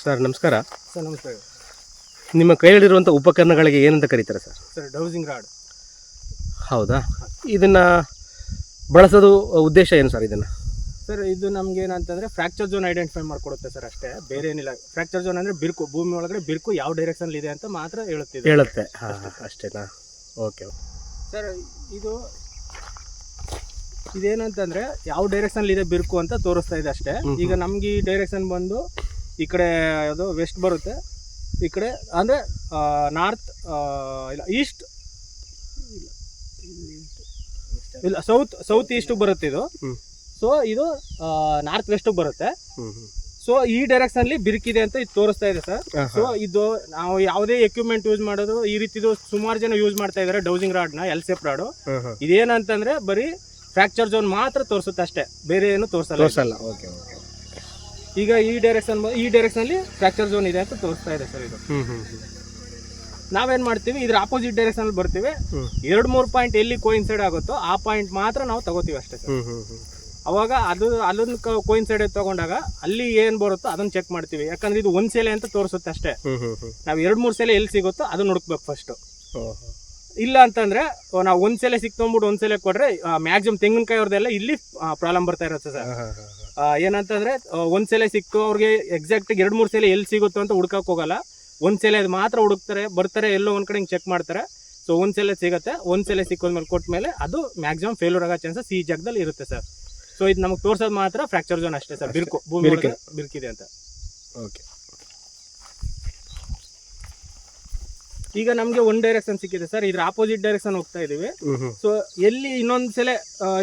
Sir ನಮಸ್ಕಾರ. Sir ನಮಸ್ತೆ. ನಿಮ್ಮ ಕೈಯಲ್ಲಿರುವಂಥ ಉಪಕರಣಗಳಿಗೆ ಏನಂತ ಕರೀತಾರೆ ಸರ್? Sir dowsing rod. ಹೌದಾ? ಇದನ್ನು ಬಳಸೋದು ಉದ್ದೇಶ ಏನು ಸರ್ ಇದನ್ನು? ಸರ್ ಇದು ನಮ್ಗೆ ಏನಂತಂದರೆ ಫ್ರ್ಯಾಕ್ಚರ್ ಝೋನ್ ಐಡೆಂಟಿಫೈ ಮಾಡಿಕೊಡುತ್ತೆ ಸರ್, ಅಷ್ಟೇ, ಬೇರೆ ಏನಿಲ್ಲ. ಫ್ರ್ಯಾಕ್ಚರ್ ಝೋನ್ ಅಂದರೆ ಬಿರುಕು, ಭೂಮಿ ಒಳಗಡೆ ಬಿರುಕು ಯಾವ ಡೈರೆಕ್ಷನ್ ಇದೆ ಅಂತ ಮಾತ್ರ ಹೇಳುತ್ತೆ. ಹಾಂ, ಅಷ್ಟೇನಾ? Okay sir. ಇದೇನಂತಂದರೆ ಯಾವ ಡೈರೆಕ್ಷನ್ ಇದೆ ಬಿರುಕು ಅಂತ ತೋರಿಸ್ತಾ ಇದೆ ಅಷ್ಟೇ. ಈಗ ನಮ್ಗೆ ಈ ಡೈರೆಕ್ಷನ್ ಬಂದು ಈ ಕಡೆ ಅದು ವೆಸ್ಟ್ ಬರುತ್ತೆ, ಈ ಕಡೆ ಅಂದರೆ ನಾರ್ತ್ ಇಲ್ಲ ಈಸ್ಟ್ ಇಲ್ಲ ಸೌತ್ ಈಸ್ಟಿಗೆ ಬರುತ್ತೆ ಇದು. ಸೊ ಇದು ನಾರ್ತ್ ವೆಸ್ಟಿಗೆ ಬರುತ್ತೆ. ಸೊ ಈ ಡೈರೆಕ್ಷನ್ಲಿ ಬಿರುಕಿದೆ ಅಂತ ಇದು ತೋರಿಸ್ತಾ ಇದೆ ಸರ್. ಸೊ ಇದು ನಾವು ಯಾವುದೇ ಎಕ್ವಿಪ್ಮೆಂಟ್ ಯೂಸ್ ಮಾಡೋದು ಈ ರೀತಿದು ಸುಮಾರು ಜನ ಯೂಸ್ ಮಾಡ್ತಾ ಇದ್ದಾರೆ ಡೌಸಿಂಗ್ ರಾಡ್ನ, ಎಲ್ಸೆಪ್ ರಾಡು. ಇದೇನಂತಂದ್ರೆ ಬರೀ ಫ್ರ್ಯಾಕ್ಚರ್ ಝೋನ್ ಮಾತ್ರ ತೋರಿಸುತ್ತೆ ಅಷ್ಟೇ, ಬೇರೆ ಏನು ತೋರಿಸಲ್ಲ. ಓಕೆ. ಈಗ ಈ ಡೈರೆಕ್ಷನಲ್ಲಿ ಫ್ರ್ಯಾಕ್ಚರ್ ಝೋನ್ ಇದೆ ಅಂತ ತೋರಿಸ್ತಾ ಇದೆ ಸರ್ ಇದು. ನಾವೇನು ಮಾಡ್ತೀವಿ, ಇದ್ರ ಆಪೋಸಿಟ್ ಡೈರೆಕ್ಷನಲ್ಲಿ ಬರ್ತೀವಿ, 2-3 ಪಾಯಿಂಟ್ ಎಲ್ಲಿ ಕೋಯಿನ್ಸೈಡ್ ಆಗುತ್ತೋ ಆ ಪಾಯಿಂಟ್ ಮಾತ್ರ ನಾವು ತಗೋತೀವಿ ಅಷ್ಟೇ ಸರ್. ಅವಾಗ ಅದನ್ನ ಕೋಯಿನ್ಸೈಡ್ ತಗೊಂಡಾಗ ಅಲ್ಲಿ ಏನು ಬರುತ್ತೋ ಅದನ್ನ ಚೆಕ್ ಮಾಡ್ತೀವಿ. ಯಾಕಂದ್ರೆ ಇದು ಒಂದ್ ಸೆಲೆ ಅಂತ ತೋರಿಸುತ್ತೆ ಅಷ್ಟೇ. ನಾವು 2-3 ಸೆಲೆ ಎಲ್ಲಿ ಸಿಗುತ್ತೋ ಅದನ್ನ ಹುಡುಕ್ಬೇಕು ಫಸ್ಟ್. ಇಲ್ಲ ಅಂತಂದ್ರೆ ನಾವು ಒಂದ್ ಸೆಲೆ ಸಿಕ್ತೊಂಬಿಟ್ಟು ಒಂದ್ ಸೆಲೆ ಕೊಟ್ರೆ ಮ್ಯಾಕ್ಸಿಮಮ್ ತೆಂಗಿನಕಾಯಿ ಅವ್ರದ್ದೆಲ್ಲ ಇಲ್ಲಿ ಪ್ರಾಬ್ಲಮ್ ಬರ್ತಾ ಇರುತ್ತೆ ಸರ್. ಏನಂತಂದ್ರೆ ಒಂದ್ ಸೆಲೆ ಸಿಕ್ತು ಅವ್ರಿಗೆ ಎಕ್ಸಾಕ್ಟ್ 2-3 ಸೆಲೆ ಎಲ್ಲಿ ಸಿಗುತ್ತೋ ಅಂತ ಹುಡ್ಕಕ್ ಹೋಗಲ್ಲ. ಒಂದ್ ಸೆಲೆ ಅದು ಮಾತ್ರ ಹುಡುಕ್ತಾರೆ, ಬರ್ತಾರೆ, ಎಲ್ಲೋ ಒಂದ್ ಕಡೆ ಹಿಂಗೆ ಚೆಕ್ ಮಾಡ್ತಾರೆ. ಸೊ ಒಂದ್ ಸೆಲೆ ಸಿಗುತ್ತೆ, ಒಂದ್ ಸೆಲೆ ಸಿಕ್ಕೋದ್ಮೇಲೆ ಕೊಟ್ಮೇಲೆ ಅದು ಮ್ಯಾಕ್ಸಿಮಮ್ ಫೇಲ್ಯೂರ್ ಆಗೋ ಚಾನ್ಸಸ್ ಈ ಜಾಗದಲ್ಲಿ ಇರುತ್ತೆ ಸರ್. ಸೊ ಇದು ನಮಗೆ ತೋರ್ಸೋದು ಮಾತ್ರ ಫ್ರ್ಯಾಕ್ಚರ್ ಝೋನ್ ಅಷ್ಟೇ ಸರ್, ಬಿರುಕು, ಭೂಮಿ ಬಿರುಕಿದೆ ಅಂತ. ಓಕೆ. ಈಗ ನಮಗೆ ಒಂದ್ ಡೈರೆಕ್ಷನ್ ಸಿಕ್ಕಿದೆ ಸರ್, ಇದ್ರ ಆಪೋಸಿಟ್ ಡೈರೆಕ್ಷನ್ ಹೋಗ್ತಾ ಇದೀವಿ. ಸೊ ಎಲ್ಲಿ ಇನ್ನೊಂದ್ ಸಲ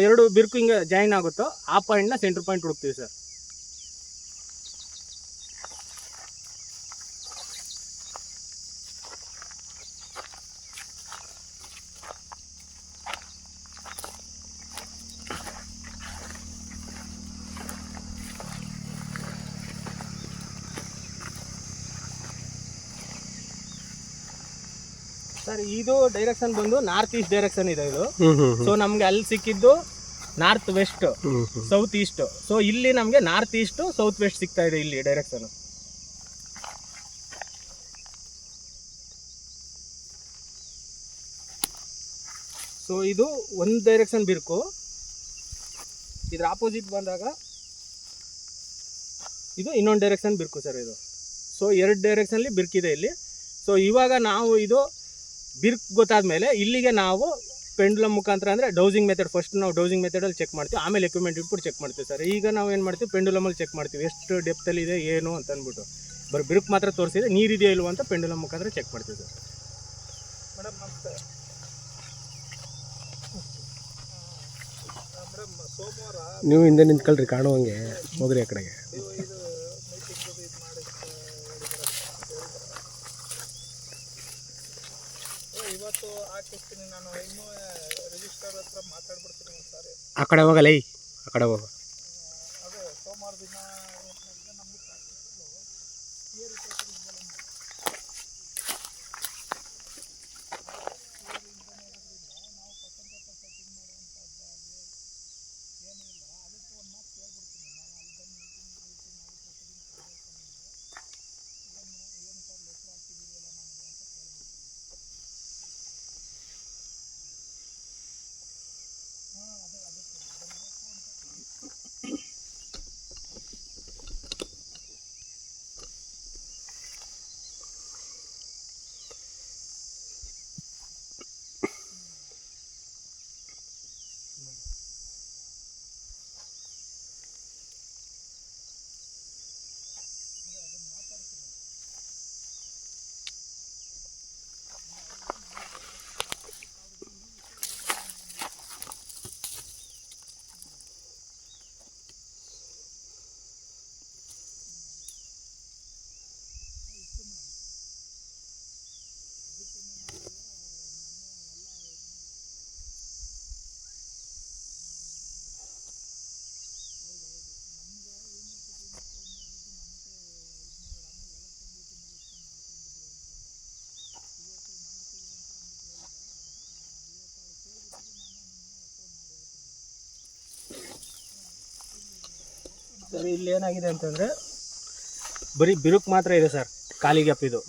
2 ಬಿರುಕು ಹಿಂಗೆ ಜಾಯಿನ್ ಆಗುತ್ತೋ ಆ ಪಾಯಿಂಟ್ ನ ಸೆಂಟರ್ ಪಾಯಿಂಟ್ ಹುಡುಕ್ತೀವಿ ಸರ್. ಸರ್ ಇದು ಡೈರೆಕ್ಷನ್ ಬಂದು ನಾರ್ತ್ ಈಸ್ಟ್ ಡೈರೆಕ್ಷನ್ ಇದೆ ಇದು. ಸೊ ನಮ್ಗೆ ಅಲ್ಲಿ ಸಿಕ್ಕಿದ್ದು north west, south east. So ಇಲ್ಲಿ ನಮ್ಗೆ ನಾರ್ತ್ ಈಸ್ಟ್ ಸೌತ್ ವೆಸ್ಟ್ ಸಿಗ್ತಾ ಇದೆ ಇಲ್ಲಿ ಡೈರೆಕ್ಷನ್. ಸೊ ಇದು ಒಂದು ಡೈರೆಕ್ಷನ್ ಬಿರುಕು. ಇದ್ರ ಆಪೋಸಿಟ್ ಬಂದಾಗ ಇದು ಇನ್ನೊಂದು ಡೈರೆಕ್ಷನ್ ಬಿರುಕು ಸರ್ ಇದು. ಸೊ 2 ಡೈರೆಕ್ಷನ್ಲಿ ಬಿರುಕಿದೆ ಇಲ್ಲಿ. ಸೊ ಇವಾಗ ನಾವು ಇದು ಬಿರುಕು ಗೊತ್ತಾದ್ಮೇಲೆ ಇಲ್ಲಿಗೆ ನಾವು ಪೆಂಡುಲಮ್ ಮುಖಾಂತರ ಅಂದರೆ ಡೌಸಿಂಗ್ ಮೆಥಡ್, ಫಸ್ಟ್ ನಾವು ಡೌಸಿಂಗ್ ಮೆಥಡಲ್ಲಿ ಚೆಕ್ ಮಾಡ್ತೀವಿ, ಆಮೇಲೆ ಎಕ್ವಿಪ್ಮೆಂಟ್ ಇಟ್ಬಿಟ್ಟು ಚೆಕ್ ಮಾಡ್ತೀವಿ ಸರ್. ಈಗ ನಾವು ಏನು ಮಾಡ್ತೀವಿ, ಪೆಂಡುಲಮಲ್ಲಿ ಚೆಕ್ ಮಾಡ್ತೀವಿ ಎಷ್ಟು ಡೆಪ್ತಲ್ಲಿ ಇದೆ ಏನು ಅಂತ ಅಂದ್ಬಿಟ್ಟು. ಬರೀ ಬಿರುಕು ಮಾತ್ರ ತೋರಿಸಿದೆ, ನೀರಿದೆಯಾ ಇಲ್ವೋ ಅಂತ ಪೆಂಡುಲಮ್ ಮುಖಾಂತರ ಚೆಕ್ ಮಾಡ್ತೀವಿ ಸರ್. ಮೇಡಮ್ ನಮಸ್ತೆ. ಸೋಮವಾರ ನೀವು ಹಿಂದೆ ನಿಂತ್ಕೊಳ್ರಿ, ಕಾಣುವಂಗೆ ಹೋಗ್ರಿ ಆ ಕಡೆಗೆ. ಇವತ್ತು ಹಾಕಿಸ್ತೀನಿ ನಾನು, ಇನ್ನೂ ರಿಜಿಸ್ಟರ್ ಹತ್ರ ಮಾತಾಡ್ಬಿಡ್ತೀನಿ ಒಂದ್ಸಾರಿ. ಆ ಕಡೆ ಹೋಗಲ್ಲ, ಆ ಕಡೆ ಹೋಗ. ಅದೇ ಸೋಮವಾರ ದಿನ ನಮಗೆ ಸರಿ. ಇಲ್ಲಿ ಏನಾಗಿದೆ ಅಂತಂದರೆ ಬರೀ ಬಿರುಕು ಮಾತ್ರ ಇದೆ ಸರ್, ಖಾಲಿ ಗ್ಯಾಪ್ ಇದು.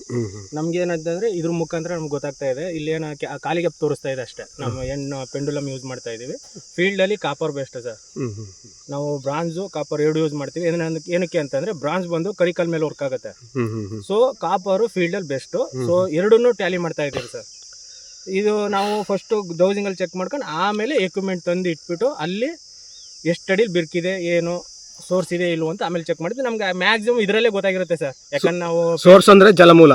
ನಮ್ಗೆ ಏನಂತಂದ್ರೆ ಇದ್ರ ಮುಖಾಂತರ ನಮ್ಗೆ ಗೊತ್ತಾಗ್ತಾ ಇದೆ ಇಲ್ಲಿ ಏನೋ ಖಾಲಿ ಗ್ಯಾಪ್ ತೋರಿಸ್ತಾ ಇದೆ ಅಷ್ಟೇ. ನಾವು ಏನು ಪೆಂಡುಲಮ್ ಯೂಸ್ ಮಾಡ್ತಾ ಇದೀವಿ. ಫೀಲ್ಡ್ ಅಲ್ಲಿ ಕಾಪರ್ ಬೆಸ್ಟ್ ಸರ್. ನಾವು ಬ್ರಾಂಜು ಕಾಪರ್ ಎರಡು ಯೂಸ್ ಮಾಡ್ತೀವಿ. ಏನಕ್ಕೆ ಅಂತಂದ್ರೆ ಬ್ರಾಂಜ್ ಬಂದು ಕರಿಕಲ್ ಮೇಲೆ ವರ್ಕ್ ಆಗುತ್ತೆ. ಸೊ ಕಾಪರು ಫೀಲ್ಡ್ ಅಲ್ಲಿ ಬೆಸ್ಟ್. ಸೊ ಎರಡನ್ನೂ ಟ್ಯಾಲಿ ಮಾಡ್ತಾ ಇದ್ದೀವಿ ಸರ್. ಇದು ನಾವು ಫಸ್ಟ್ ಡೌಸಿಂಗ್ ಅಲ್ಲಿ ಚೆಕ್ ಮಾಡ್ಕೊಂಡು ಆಮೇಲೆ ಎಕ್ವಿಪ್ಮೆಂಟ್ ತಂದು ಇಟ್ಬಿಟ್ಟು ಅಲ್ಲಿ ಎಷ್ಟು ಅಡಿಲಿ ಬಿರ್ಕಿದೆ, ಏನು ಸೋರ್ಸ್ ಇದೆ ಇಲ್ವ ಅಂತ ಆಮೇಲೆ ಚೆಕ್ ಮಾಡಿದ್ವಿ. ನಮ್ಗೆ ಮ್ಯಾಕ್ಸಿಮಮ್ ಇದರಲ್ಲೇ ಗೊತ್ತಾಗಿರುತ್ತೆ ಸರ್. ಯಾಕಂದ್ರೆ ನಾವು ಸೋರ್ಸ್ ಅಂದ್ರೆ ಜಲಮೂಲ.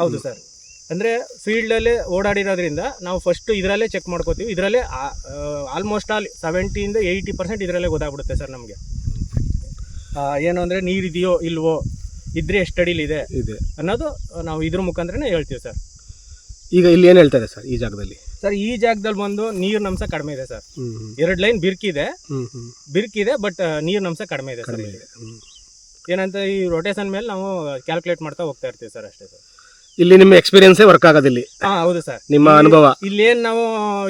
ಹೌದು ಸರ್. ಅಂದ್ರೆ ಫೀಲ್ಡ್ ಅಲ್ಲೇ ಓಡಾಡಿರೋದ್ರಿಂದ ನಾವು ಫಸ್ಟ್ ಇದರಲ್ಲೇ ಚೆಕ್ ಮಾಡ್ಕೋತೀವಿ. ಇದರಲ್ಲೇ ಆಲ್ಮೋಸ್ಟ್ ಆಲ್ 70-80% ಇದರಲ್ಲೇ ಗೊತ್ತಾಗ್ಬಿಡುತ್ತೆ ಸರ್ ನಮಗೆ. ಏನು ಅಂದ್ರೆ ನೀರಿದೆಯೋ ಇಲ್ವೋ, ಇದ್ರೆ ಎಷ್ಟು ಅಡಿಲಿದೆ ಅನ್ನೋದು ನಾವು ಇದ್ರ ಮುಖಾಂತರನೇ ಹೇಳ್ತೀವಿ ಸರ್. ಈಗ ಇಲ್ಲಿ ಏನು ಹೇಳ್ತಾರೆ ಸರ್ ಈ ಜಾಗದಲ್ಲಿ? ಸರ್ ಈ ಜಾಗದಲ್ಲಿ ಬಂದು ನೀರಿನ ಅಂಶ ಕಡಿಮೆ ಇದೆ ಸರ್. 2 ಲೈನ್ ಬಿರ್ಕಿದೆ ಬಟ್ ನೀರಿನ ಅಂಶ ಕಡಿಮೆ ಇದೆ ಸರ್. ಏನಂತ ಈ ರೊಟೇಷನ್ ಮೇಲೆ ನಾವು ಕ್ಯಾಲ್ಕುಲೇಟ್ ಮಾಡ್ತಾ ಹೋಗ್ತಾ ಇರ್ತೀವಿ ಸರ್, ಅಷ್ಟೇ ಸರ್. ಇಲ್ಲಿ ನಿಮ್ಮ ಎಕ್ಸ್ಪೀರಿಯನ್ಸ್ ವರ್ಕ್ ಆಗೋದಿಲ್ಲ? ಹೌದು ಸರ್, ನಿಮ್ಮ ಅನುಭವ. ಇಲ್ಲೇನ್ ನಾವು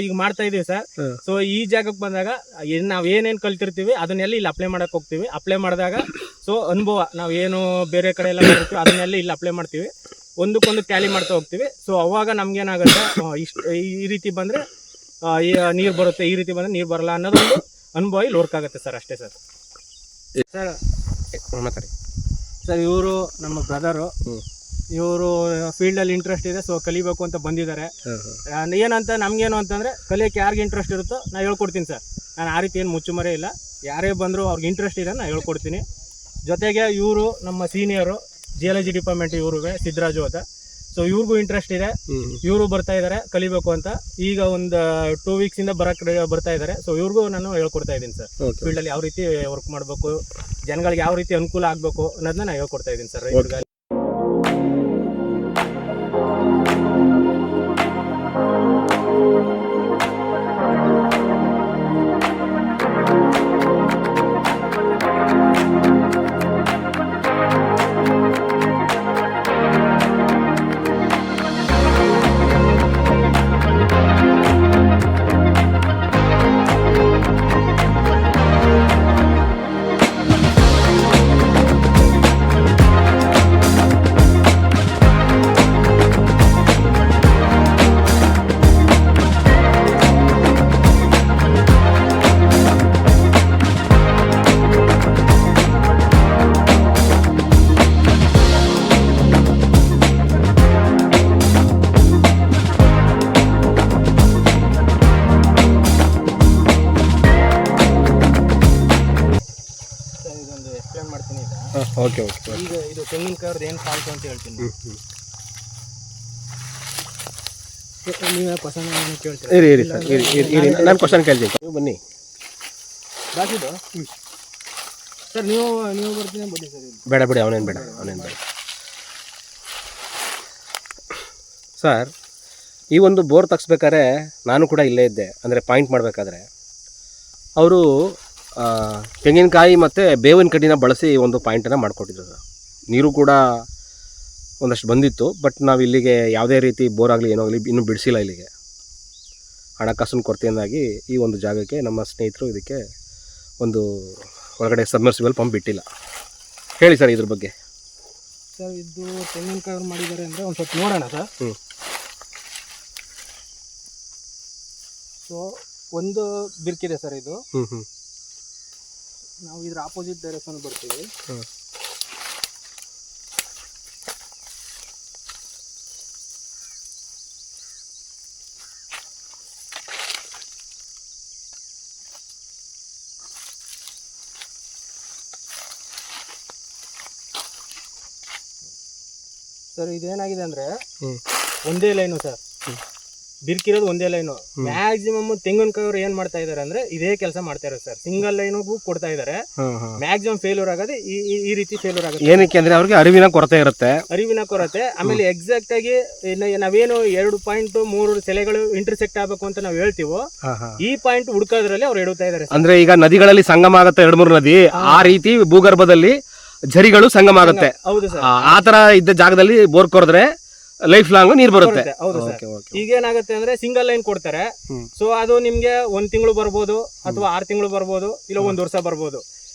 ಈಗ ಮಾಡ್ತಾ ಇದೀವಿ ಸರ್. ಸೊ ಈ ಜಾಗಕ್ಕೆ ಬಂದಾಗ ನಾವ್ ಏನೇನ್ ಕಲ್ತಿರ್ತೀವಿ ಅದನ್ನೆಲ್ಲ ಇಲ್ಲಿ ಅಪ್ಲೈ ಮಾಡಕ್ ಹೋಗ್ತೀವಿ. ಅಪ್ಲೈ ಮಾಡಿದಾಗ ಸೊ ಅನುಭವ ನಾವು ಏನು ಬೇರೆ ಕಡೆ ಎಲ್ಲ ಮಾಡಿರ್ತೀವಿ ಅದನ್ನೆಲ್ಲ ಇಲ್ಲಿ ಅಪ್ಲೈ ಮಾಡ್ತೀವಿ. ಒಂದಕ್ಕೊಂದು ಟ್ಯಾಲಿ ಮಾಡ್ತಾ ಹೋಗ್ತೀವಿ. ಸೊ ಅವಾಗ ನಮ್ಗೇನಾಗುತ್ತೆ, ಈ ರೀತಿ ಬಂದರೆ ನೀರು ಬರುತ್ತೆ, ಈ ರೀತಿ ಬಂದರೆ ನೀರು ಬರಲ್ಲ ಅನ್ನೋದೊಂದು ಅನುಭವ ಇಲ್ಲಿ ವರ್ಕ್ ಆಗುತ್ತೆ ಸರ್, ಅಷ್ಟೇ ಸರ್. ಮಾತಾಡಿ ಸರ್. ಇವರು ನಮ್ಮ ಬ್ರದರು. ಇವರು ಫೀಲ್ಡಲ್ಲಿ ಇಂಟ್ರೆಸ್ಟ್ ಇದೆ, ಸೊ ಕಲಿಬೇಕು ಅಂತ ಬಂದಿದ್ದಾರೆ. ಏನಂತ ನಮಗೇನು ಅಂತಂದರೆ ಕಲಿಯೋಕ್ಕೆ ಯಾರಿಗೆ ಇಂಟ್ರೆಸ್ಟ್ ಇರುತ್ತೋ ನಾನು ಹೇಳ್ಕೊಡ್ತೀನಿ ಸರ್. ನಾನು ಆ ರೀತಿ ಏನು ಮುಚ್ಚುಮರೆ ಇಲ್ಲ. ಯಾರೇ ಬಂದರೂ ಅವ್ರಿಗೆ ಇಂಟ್ರೆಸ್ಟ್ ಇದೆ ನಾನು ಹೇಳ್ಕೊಡ್ತೀನಿ. ಜೊತೆಗೆ ಇವರು ನಮ್ಮ ಸೀನಿಯರು, ಜಿಯಾಲಜಿ ಡಿಪಾರ್ಟ್ಮೆಂಟ್ ಇವ್ರಿಗೆ ಸಿದ್ದರಾಜು ಅಂತ. ಸೊ ಇವ್ರಿಗೂ ಇಂಟ್ರೆಸ್ಟ್ ಇದೆ, ಇವರು ಬರ್ತಾ ಇದ್ದಾರೆ ಕಲಿಬೇಕು ಅಂತ. ಈಗ ಒಂದು 2 ವೀಕ್ಸಿಂದ ಬರ್ತಾ ಇದ್ದಾರೆ. ಸೊ ಇವ್ರಿಗೂ ನಾನು ಹೇಳ್ಕೊಡ್ತಾ ಇದ್ದೀನಿ ಸರ್. ಫೀಲ್ಡಲ್ಲಿ ಯಾವ ರೀತಿ ವರ್ಕ್ ಮಾಡಬೇಕು, ಜನಗಳಿಗೆ ಯಾವ ರೀತಿ ಅನುಕೂಲ ಆಗಬೇಕು ಅನ್ನೋದನ್ನ ನಾನು ಹೇಳ್ಕೊಡ್ತಾ ಇದ್ದೀನಿ ಸರ್ ರೈತರಿಗೆ. ಓಕೆ. ಈಗ ಇದು ತೆಂಗಿನಕಾಯಿ ಏನು ಫಾಲ್ಟ್ ಅಂತ ಹೇಳ್ತೀನಿ. ನೀವು ಕ್ವಶನ್ ಕೇಳ್ತೀರಿ? ನಾನು ಕ್ವಶನ್ ಕೇಳ್ತೀನಿ, ನೀವು ಬನ್ನಿ. ಬಾಕಿದು ಸರ್ ನೀವು ಬರ್ತೀನಿ ಬನ್ನಿ ಸರ್. ಬೇಡ ಅವನೇನು ಬೇಡ. ಸರ್, ಈ ಒಂದು ಬೋರ್ ತಗ್ಸ್ಬೇಕಾದ್ರೆ ನಾನು ಕೂಡ ಇಲ್ಲೇ ಇದ್ದೆ. ಅಂದರೆ ಪಾಯಿಂಟ್ ಮಾಡಬೇಕಾದ್ರೆ ಅವರು ತೆಂಗಿನಕಾಯಿ ಮತ್ತು ಬೇವಿನ ಕಡ್ಡಿನ ಬಳಸಿ ಒಂದು ಪಾಯಿಂಟನ್ನು ಮಾಡಿಕೊಟ್ಟಿದ್ರು ಸರ್. ನೀರು ಕೂಡ ಒಂದಷ್ಟು ಬಂದಿತ್ತು, ಬಟ್ ನಾವು ಇಲ್ಲಿಗೆ ಯಾವುದೇ ರೀತಿ ಬೋರ್ ಆಗಲಿ ಏನೋ ಆಗಲಿ ಇನ್ನೂ ಬಿಡಿಸಿಲ್ಲ. ಇಲ್ಲಿಗೆ ಹಣಕಾಸಿನ ಕೊರತೆಯಿಂದಾಗಿ ಈ ಒಂದು ಜಾಗಕ್ಕೆ ನಮ್ಮ ಸ್ನೇಹಿತರು ಇದಕ್ಕೆ ಒಂದು ಒಳಗಡೆ ಸಬ್ಮರ್ಸಿಬಲ್ ಪಂಪ್ ಬಿಟ್ಟಿಲ್ಲ. ಹೇಳಿ ಸರ್ ಇದ್ರ ಬಗ್ಗೆ. ಸರ್ ಇದು ತೆಂಗಿನಕಾಯಿ ಅವ್ರು ಮಾಡಿದ್ದಾರೆ ಅಂದರೆ ಒಂದು ಸ್ವಲ್ಪ ನೋಡೋಣ ಸರ್. ಸೊ ಒಂದು ಬಿರ್ಕಿದೆ ಸರ್ ಇದು. ನಾವು ಇದ್ರ ಆಪೋಸಿಟ್ ಡೈರೆಕ್ಷನ್ ಬರ್ತೀವಿ. ಸರ್ ಇದೇನಾಗಿದೆ ಅಂದ್ರೆ ಒಂದೇ ಲೈನು ಸರ್, ಬಿರ್ಕಿರೋದು ಒಂದೇ ಲೈನು. ಮ್ಯಾಕ್ಸಿಮಮ್ ತೆಂಗಿನಕಾಯಿ ಅವ್ರು ಏನ್ ಮಾಡ್ತಾ ಇದಾರೆ ಅಂದ್ರೆ ಇದೇ ಕೆಲಸ ಮಾಡ್ತಾ ಇರೋದು ಸರ್. ಸಿಂಗಲ್ ಲೈನ್ಗೂ ಕೊಡ್ತಾ ಇದಾರೆ. ಮ್ಯಾಕ್ಸಿಮಮ್ ಫೇಲ್ಯೂರ್ ಆಗೋದು ಈ ರೀತಿ ಫೇಲ್ಯೂರ್ ಆಗುತ್ತೆ. ಏನಕ್ಕೆ ಅಂದ್ರೆ ಅವ್ರಿಗೆ ಅರಿವಿನ ಕೊರತೆ ಇರುತ್ತೆ. ಆಮೇಲೆ ಎಕ್ಸಾಕ್ಟ್ ಆಗಿ ನಾವೇನು 2.3 ಸೆಲೆಗಳು ಇಂಟರ್ಸೆಕ್ಟ್ ಆಗಬೇಕು ಅಂತ ನಾವು ಹೇಳ್ತೀವೋ, ಈ ಪಾಯಿಂಟ್ ಹುಡುಕೋದ್ರಲ್ಲಿ ಅವ್ರು ಎಡುತ್ತಾ ಇದಾರೆ. ಅಂದ್ರೆ ಈಗ ನದಿಗಳಲ್ಲಿ ಸಂಗಮ ಆಗುತ್ತೆ 2-3 ನದಿ, ಆ ರೀತಿ ಭೂಗರ್ಭದಲ್ಲಿ ಝರಿಗಳು ಸಂಗಮ ಆಗುತ್ತೆ. ಹೌದು ಸರ್. ಆ ತರ ಇದ್ದ ಜಾಗದಲ್ಲಿ ಬೋರ್ ಕೊರೆದ್ರೆ ಲೈಫ್ ಲಾಂಗ್ ನೀರ್ ಬರುತ್ತೆ. ಹೌದು ಸರ್. ಈಗ ಏನಾಗುತ್ತೆ ಅಂದ್ರೆ ಸಿಂಗಲ್ ಲೈನ್ ಕೊಡ್ತಾರೆ. ಸೊ ಅದು ನಿಮ್ಗೆ 1 ತಿಂಗಳು ಬರ್ಬೋದು, ಅಥವಾ 6 ತಿಂಗಳು ಬರ್ಬೋದು, ಇಲ್ಲ 1 ವರ್ಷ ಬರ್ಬೋದು.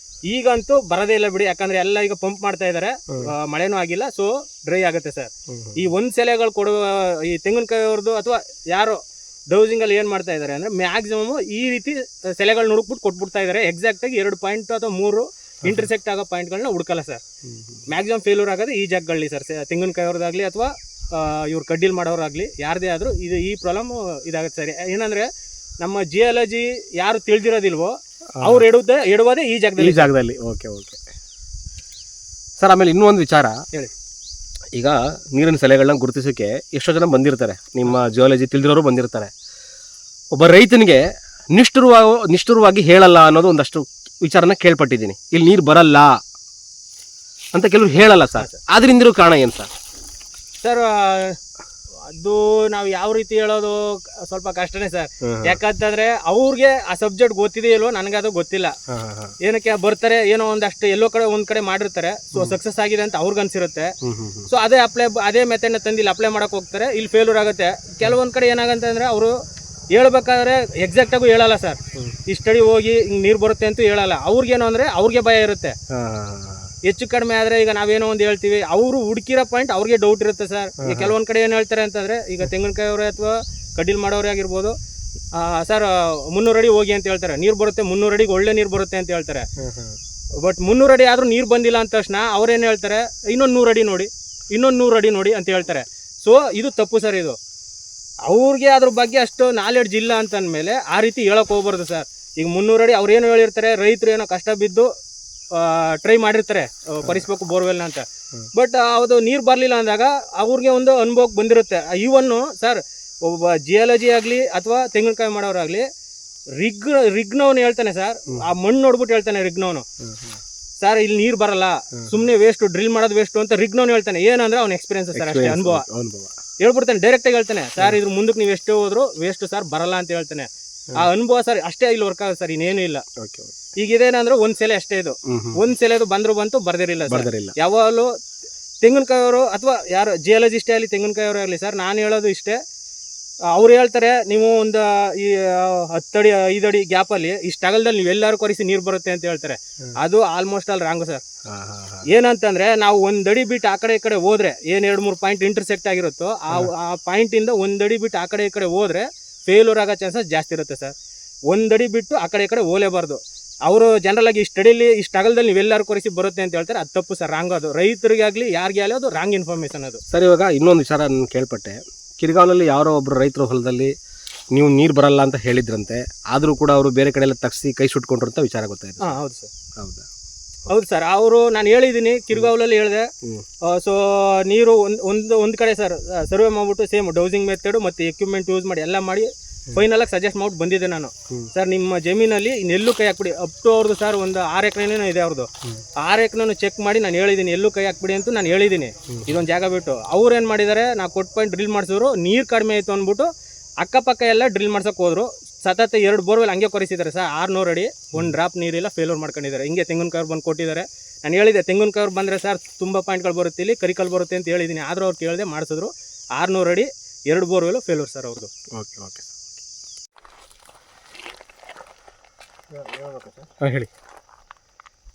ಈಗಂತೂ ಬರೋದೇ ಇಲ್ಲ ಬಿಡಿ, ಯಾಕಂದ್ರೆ ಎಲ್ಲ ಈಗ ಪಂಪ್ ಮಾಡ್ತಾ ಇದ್ದಾರೆ, ಮಳೆನೂ ಆಗಿಲ್ಲ, ಸೊ ಡ್ರೈ ಆಗುತ್ತೆ ಸರ್. ಈ ಒಂದ್ ಸೆಲೆಗಳು ಕೊಡುವ ಈ ತೆಂಗಿನಕಾಯಿ ಅವ್ರದ್ದು ಅಥವಾ ಯಾರು ಡೌಸಿಂಗ್ ಅಲ್ಲಿ ಏನ್ ಮಾಡ್ತಾ ಇದ್ದಾರೆ ಅಂದ್ರೆ ಮ್ಯಾಕ್ಸಿಮಮ್ ಈ ರೀತಿ ಸೆಲೆಗಳು ನುಡುಕ್ಬಿಟ್ಟು ಕೊಟ್ಬಿಡ್ತಾ ಇದ್ದಾರೆ. ಎಕ್ಸಾಕ್ಟ್ ಆಗಿ 2 ಪಾಯಿಂಟ್ ಅಥವಾ 3 ಇಂಟರ್ಸೆಕ್ಟ್ ಆಗೋ ಪಾಯಿಂಟ್ಗಳನ್ನ ಹುಡುಕಲ್ಲ ಸರ್. ಮ್ಯಾಕ್ಸಿಮಮ್ ಫೇಲ್ಯೂರ್ ಆಗೋದು ಈ ಜಾಗಗಳಲ್ಲಿ ಸರ್, ತೆಂಗಿನಕಾಯಿ ಅವ್ರದ್ದಾಗ್ಲಿ ಅಥವಾ ಇವ್ರು ಕಡ್ಡಿಲ್ ಮಾಡೋರಾಗ್ಲಿ ಯಾರದೇ ಆದ್ರೂ ಈ ಪ್ರಾಬ್ಲಮ್ ಇದಾಗುತ್ತೆ ಸರ್. ಏನಂದ್ರೆ ನಮ್ಮ ಜಿಯಾಲಜಿ ಯಾರು ತಿಳಿದಿರೋದಿಲ್ವೋ ಅವ್ರು ಎಡುವುದೇ ಈ ಜಾಗದಲ್ಲಿ. Okay sir. ಆಮೇಲೆ ಇನ್ನೂ ಒಂದು ವಿಚಾರ ಹೇಳಿ. ಈಗ ನೀರಿನ ಸೆಲೆಗಳನ್ನ ಗುರುತಿಸೋಕೆ ಎಷ್ಟೋ ಜನ ಬಂದಿರ್ತಾರೆ, ನಿಮ್ಮ ಜಿಯಾಲಜಿ ತಿಳಿದಿರೋರು ಬಂದಿರ್ತಾರೆ. ಒಬ್ಬ ರೈತನಿಗೆ ನಿಷ್ಠುರವಾಗಿ ಹೇಳಲ್ಲ ಅನ್ನೋದು ಒಂದಷ್ಟು ವಿಚಾರನ ಕೇಳ್ಪಟ್ಟಿದ್ದೀನಿ. ಇಲ್ಲಿ ನೀರು ಬರಲ್ಲ ಅಂತ ಕೆಲವರು ಹೇಳಲ್ಲ ಸರ್, ಆದ್ರಿಂದ ಇರೋ ಕಾರಣ ಏನು ಸರ್? ಸರ್ ಅದು ನಾವು ಯಾವ ರೀತಿ ಹೇಳೋದು ಸ್ವಲ್ಪ ಕಷ್ಟನೇ ಸರ್. ಯಾಕಂತಂದ್ರೆ ಅವ್ರಿಗೆ ಆ ಸಬ್ಜೆಕ್ಟ್ ಗೊತ್ತಿದೆಯಲ್ವೋ ನನಗೆ ಅದು ಗೊತ್ತಿಲ್ಲ. ಏನಕ್ಕೆ ಬರ್ತಾರೆ, ಏನೋ ಒಂದಷ್ಟು ಎಲ್ಲೋ ಕಡೆ ಒಂದ್ ಕಡೆ ಮಾಡಿರ್ತಾರೆ, ಸೊ ಸಕ್ಸಸ್ ಆಗಿದೆ ಅಂತ ಅವ್ರಿಗೆ ಅನ್ಸಿರುತ್ತೆ. ಸೊ ಅದೇ ಮೆಥಡ್ ನ ತಂದು ಇಲ್ಲಿ ಅಪ್ಲೈ ಮಾಡಕ್ ಹೋಗ್ತಾರೆ, ಇಲ್ಲಿ ಫೇಲ್ಯೂರ್ ಆಗುತ್ತೆ. ಕೆಲವೊಂದ್ ಕಡೆ ಏನಾಗಂತಂದ್ರೆ ಅವರು ಹೇಳ್ಬೇಕಾದ್ರೆ ಎಕ್ಸಾಕ್ಟ್ ಆಗೂ ಹೇಳಲ್ಲ ಸರ್. ಈ ಸ್ಟಡಿ ಹೋಗಿ ಹಿಂಗ್ ನೀರ್ ಬರುತ್ತೆ ಅಂತ ಹೇಳಲ್ಲ. ಅವ್ರಿಗೇನು ಅಂದ್ರೆ ಅವ್ರಿಗೆ ಭಯ ಇರುತ್ತೆ. ಹೆಚ್ಚು ಕಡಿಮೆ ಆದ್ರೆ ಈಗ ನಾವೇನೋ ಒಂದು ಹೇಳ್ತೀವಿ, ಅವರು ಹುಡುಕಿರೋ ಪಾಯಿಂಟ್ ಅವ್ರಿಗೆ ಡೌಟ್ ಇರುತ್ತೆ ಸರ್. ಈಗ ಕೆಲವೊಂದ್ ಕಡೆ ಏನ್ ಹೇಳ್ತಾರೆ ಅಂತಂದ್ರೆ, ಈಗ ತೆಂಗಿನಕಾಯಿ ಅವರೇ ಅಥವಾ ಕಡ್ಡಿಲ್ ಮಾಡೋರೇ ಆಗಿರ್ಬೋದು, ಸರ್ 300 ಅಡಿ ಹೋಗಿ ಅಂತ ಹೇಳ್ತಾರೆ, ನೀರ್ ಬರುತ್ತೆ 300 ಅಡಿಗೆ ಒಳ್ಳೆ ನೀರ್ ಬರುತ್ತೆ ಅಂತ ಹೇಳ್ತಾರೆ. ಬಟ್ 300 ಅಡಿ ಆದ್ರೂ ನೀರ್ ಬಂದಿಲ್ಲ ಅಂದ ತಕ್ಷಣ ಅವ್ರೇನ್ ಹೇಳ್ತಾರೆ, ಇನ್ನೊಂದು 100 ಅಡಿ ನೋಡಿ, ಇನ್ನೊಂದು 100 ಅಡಿ ನೋಡಿ ಅಂತ ಹೇಳ್ತಾರೆ. ಸೊ ಇದು ತಪ್ಪು ಸರ್. ಇದು ಅವ್ರಿಗೆ ಅದ್ರ ಬಗ್ಗೆ ಅಷ್ಟು ನಾಲೆಡ್ಜ್ ಇಲ್ಲ ಅಂತ ಅಂದಮೇಲೆ ಆ ರೀತಿ ಹೇಳಕ್ ಹೋಗ್ಬಾರ್ದು ಸರ್. ಈಗ 300 ಅಡಿ ಅವ್ರೇನೋ ಹೇಳಿರ್ತಾರೆ, ರೈತರು ಏನೋ ಕಷ್ಟ ಬಿದ್ದು ಟ್ರೈ ಮಾಡಿರ್ತಾರೆ ಪರಿಸ್ಬೇಕು ಬೋರ್ವೆಲ್ನ ಅಂತ. ಬಟ್ ಅದು ನೀರು ಬರಲಿಲ್ಲ ಅಂದಾಗ ಅವ್ರಿಗೆ ಒಂದು ಅನುಭವಕ್ಕೆ ಬಂದಿರುತ್ತೆ. ಇವನ್ನು ಸರ್ ಒಬ್ಬ ಜಿಯಾಲಜಿ ಆಗಲಿ ಅಥವಾ ತೆಂಗಿನಕಾಯಿ ಮಾಡೋರಾಗಲಿ ರಿಗ್ನವನು ಹೇಳ್ತಾನೆ ಸರ್, ಆ ಮಣ್ಣು ನೋಡ್ಬಿಟ್ಟು ಹೇಳ್ತಾನೆ ರಿಗ್ನವನು, ಸರ್ ಇಲ್ಲಿ ನೀರು ಬರಲ್ಲ, ಸುಮ್ಮನೆ ವೇಸ್ಟ್, ಡ್ರಿಲ್ ಮಾಡೋದು ವೇಸ್ಟ್ ಅಂತ ರಿಗ್ನವನು ಹೇಳ್ತಾನೆ. ಏನಂದ್ರೆ ಅವ್ನ ಎಕ್ಸ್ಪೀರಿಯನ್ಸ್ ಸರ್, ಅಷ್ಟೇ ಅನುಭವ ಹೇಳ್ಬಿಡ್ತಾನೆ. ಡೈರೆಕ್ಟ್ ಆಗಿ ಹೇಳ್ತಾನೆ, ಸರ್ ಇದ್ರ ಮುಂದಕ್ಕೆ ನೀವು ಎಷ್ಟೇ ಹೋದ್ರು ವೇಸ್ಟ್ ಸರ್, ಬರಲ್ಲ ಅಂತ ಹೇಳ್ತಾನೆ. ಆ ಅನುಭವ ಸರ್ ಅಷ್ಟೇ ಇಲ್ಲಿ ವರ್ಕ್ ಆಗುತ್ತೆ ಸರ್, ಇನ್ನೇನು ಇಲ್ಲ. ಈಗ ಇದೇನಂದ್ರೆ ಒಂದ್ ಸೆಲೆ ಅಷ್ಟೇ, ಇದು ಒಂದ್ ಸೆಲೆದು ಬಂದ್ರು ಬರ್ದಿರಿಲ್ಲ. ಯಾವಾಗಲೂ ತೆಂಗಿನಕಾಯಿಯವರು ಅಥವಾ ಯಾರು ಜಿಯಾಲಜಿಸ್ಟೇ ಆಗಲಿ ತೆಂಗಿನಕಾಯಿಯವರು ಆಗಲಿ ಸರ್, ನಾನು ಹೇಳೋದು ಇಷ್ಟೇ, ಅವ್ರು ಹೇಳ್ತಾರೆ ನೀವು ಒಂದು ಈ 10 ಅಡಿ 5 ಅಡಿ ಗ್ಯಾಪಲ್ಲಿ ಇಷ್ಟು ಅಗಲದಲ್ಲಿ ನೀವು ಎಲ್ಲರೂ ಕೊರಿಸಿ ನೀರು ಬರುತ್ತೆ ಅಂತ ಹೇಳ್ತಾರೆ. ಅದು ಆಲ್ಮೋಸ್ಟ್ ಆಲ್ ರಾಂಗ್ ಸರ್. ಏನಂತಂದ್ರೆ ನಾವು 1 ಅಡಿ ಬಿಟ್ಟು ಆ ಕಡೆ ಈ ಕಡೆ ಹೋದ್ರೆ ಏನ್ 2-3 ಪಾಯಿಂಟ್ ಇಂಟರ್ಸೆಕ್ಟ್ ಆಗಿರುತ್ತೋ ಆ ಪಾಯಿಂಟ್ ಇಂದ 1 ಅಡಿ ಬಿಟ್ಟು ಆ ಕಡೆ ಈ ಕಡೆ ಹೋದ್ರೆ ಫೇಲ್ಯೂರ್ ಆಗೋ ಚಾನ್ಸಸ್ ಜಾಸ್ತಿ ಇರುತ್ತೆ ಸರ್. 1 ಅಡಿ ಬಿಟ್ಟು ಆ ಕಡೆ ಈ ಕಡೆ ಹೋಲೇಬಾರ್ದು. ಅವರು ಜನರಲ್ ಆಗಿ ಇಷ್ಟು ಅಡಿಲಿ ಇಷ್ಟು ಅಗಲದಲ್ಲಿ ನೀವೆಲ್ಲರೂ ಕೊರಿಸಿ ಬರುತ್ತೆ ಅಂತ ಹೇಳ್ತಾರೆ, ಅದು ತಪ್ಪು ಸರ್, ರಾಂಗ್. ಅದು ರೈತರಿಗಾಗಲಿ ಯಾರಿಗೆ ಆಗಲಿ ಅದು ರಾಂಗ್ ಇನ್ಫಾರ್ಮೇಶನ್ ಅದು ಸರ್. ಇವಾಗ ಇನ್ನೊಂದು ವಿಚಾರ ನಾನು ಕೇಳ್ಪಟ್ಟೆ, ಕಿರ್ಗಾವಲಲ್ಲಿ ಯಾರೋ ಒಬ್ಬರು ರೈತರ ಹೊಲದಲ್ಲಿ ನೀವು ನೀರು ಬರಲ್ಲ ಅಂತ ಹೇಳಿದ್ರಂತೆ, ಆದರೂ ಕೂಡ ಅವರು ಬೇರೆ ಕಡೆ ಎಲ್ಲ ತಗ್ಸಿ ಕೈ ಸುಟ್ಕೊಂಡ್ರು ಅಂತ ವಿಚಾರ ಗೊತ್ತಾಯ್ತು. ಹೌದು ಸರ್. ಹೌದಾ? ಹೌದು ಸರ್. ಅವರು ನಾನು ಹೇಳಿದ್ದೀನಿ ಕಿರ್ಗಾವಲಲ್ಲಿ ಹೇಳಿದೆ. ಸೊ ನೀರು ಒಂದು ಕಡೆ ಸರ್ ಸರ್ವೆ ಮಾಡ್ಬಿಟ್ಟು ಸೇಮ್ ಡೌಸಿಂಗ್ ಮೆಥಡ್ ಮತ್ತು ಎಕ್ವಿಪ್ಮೆಂಟ್ ಯೂಸ್ ಮಾಡಿ ಎಲ್ಲ ಮಾಡಿ ಫೈನಲ್ ಆಗಿ ಸಜೆಸ್ಟ್ ಮಾಡ್ಬಿಟ್ಟು ಬಂದಿದ್ದೆ ನಾನು. ಸರ್ ನಿಮ್ಮ ಜಮೀನಲ್ಲಿ ಇನ್ನೆಲ್ಲೂ ಕೈ ಹಾಕ್ಬಿಡಿ, ಅಪ್ ಟು ಅವ್ರದ್ದು ಸರ್ ಒಂದು 6 ಎಕರೆನೂ ಇದೆ ಅವ್ರದ್ದು, 6 ಎಕರೆನೂ ಚೆಕ್ ಮಾಡಿ ನಾನು ಹೇಳಿದ್ದೀನಿ ಎಲ್ಲೂ ಕೈ ಹಾಕ್ಬಿಡಿ ಅಂತ ನಾನು ಹೇಳಿದ್ದೀನಿ. ಇದೊಂದು ಜಾಗ ಬಿಟ್ಟು ಅವ್ರು ಏನು ಮಾಡಿದ್ದಾರೆ, ನಾ ಕೊಟ್ಟು ಪಾಯಿಂಟ್ ಡ್ರಿಲ್ ಮಾಡಿಸಿದ್ರು, ನೀರು ಕಡಿಮೆ ಆಯಿತು ಅಂದ್ಬಿಟ್ಟು ಅಕ್ಕಪಕ್ಕ ಎಲ್ಲ ಡ್ರಿಲ್ ಮಾಡ್ಸೋಕೆ ಹೋದ್ರು. ಸತತ 2 ಬೋರ್ವೆಲ್ ಹಂಗೆ ಕೊರಿಸಿದ್ದಾರೆ ಸರ್, 600 ಅಡಿ 1 ಡ್ರಾಪ್ ನೀರಿಲ್ಲ, ಫೇಲ್ಯೂರ್ ಮಾಡ್ಕೊಂಡಿದ್ದಾರೆ. ಹಿಂಗೆ ತೆಂಗಿನಕಾಯಿ ಬಂದು ಕೊಟ್ಟಿದ್ದಾರೆ. ನಾನು ಹೇಳಿದೆ ತೆಂಗಿನಕಾಯಿ ಬಂದರೆ ಸರ್ ತುಂಬ ಪಾಯಿಂಟ್ಗಳು ಬರುತ್ತೆ, ಇಲ್ಲಿ ಕರಿಕಲ್ ಬರುತ್ತೆ ಅಂತ ಹೇಳಿದ್ದೀನಿ. ಆದರೂ ಅವ್ರು ಕೇಳಿದೆ, ಮಾಡಿಸಿದ್ರು. 600 ಅಡಿ 2 ಬೋರ್ವೆಲ್ ಫೇಲ್ಯೂರ್ ಸರ್ ಅವ್ರದ್ದು. ಓಕೆ ಓಕೆ ಹೇಳಿ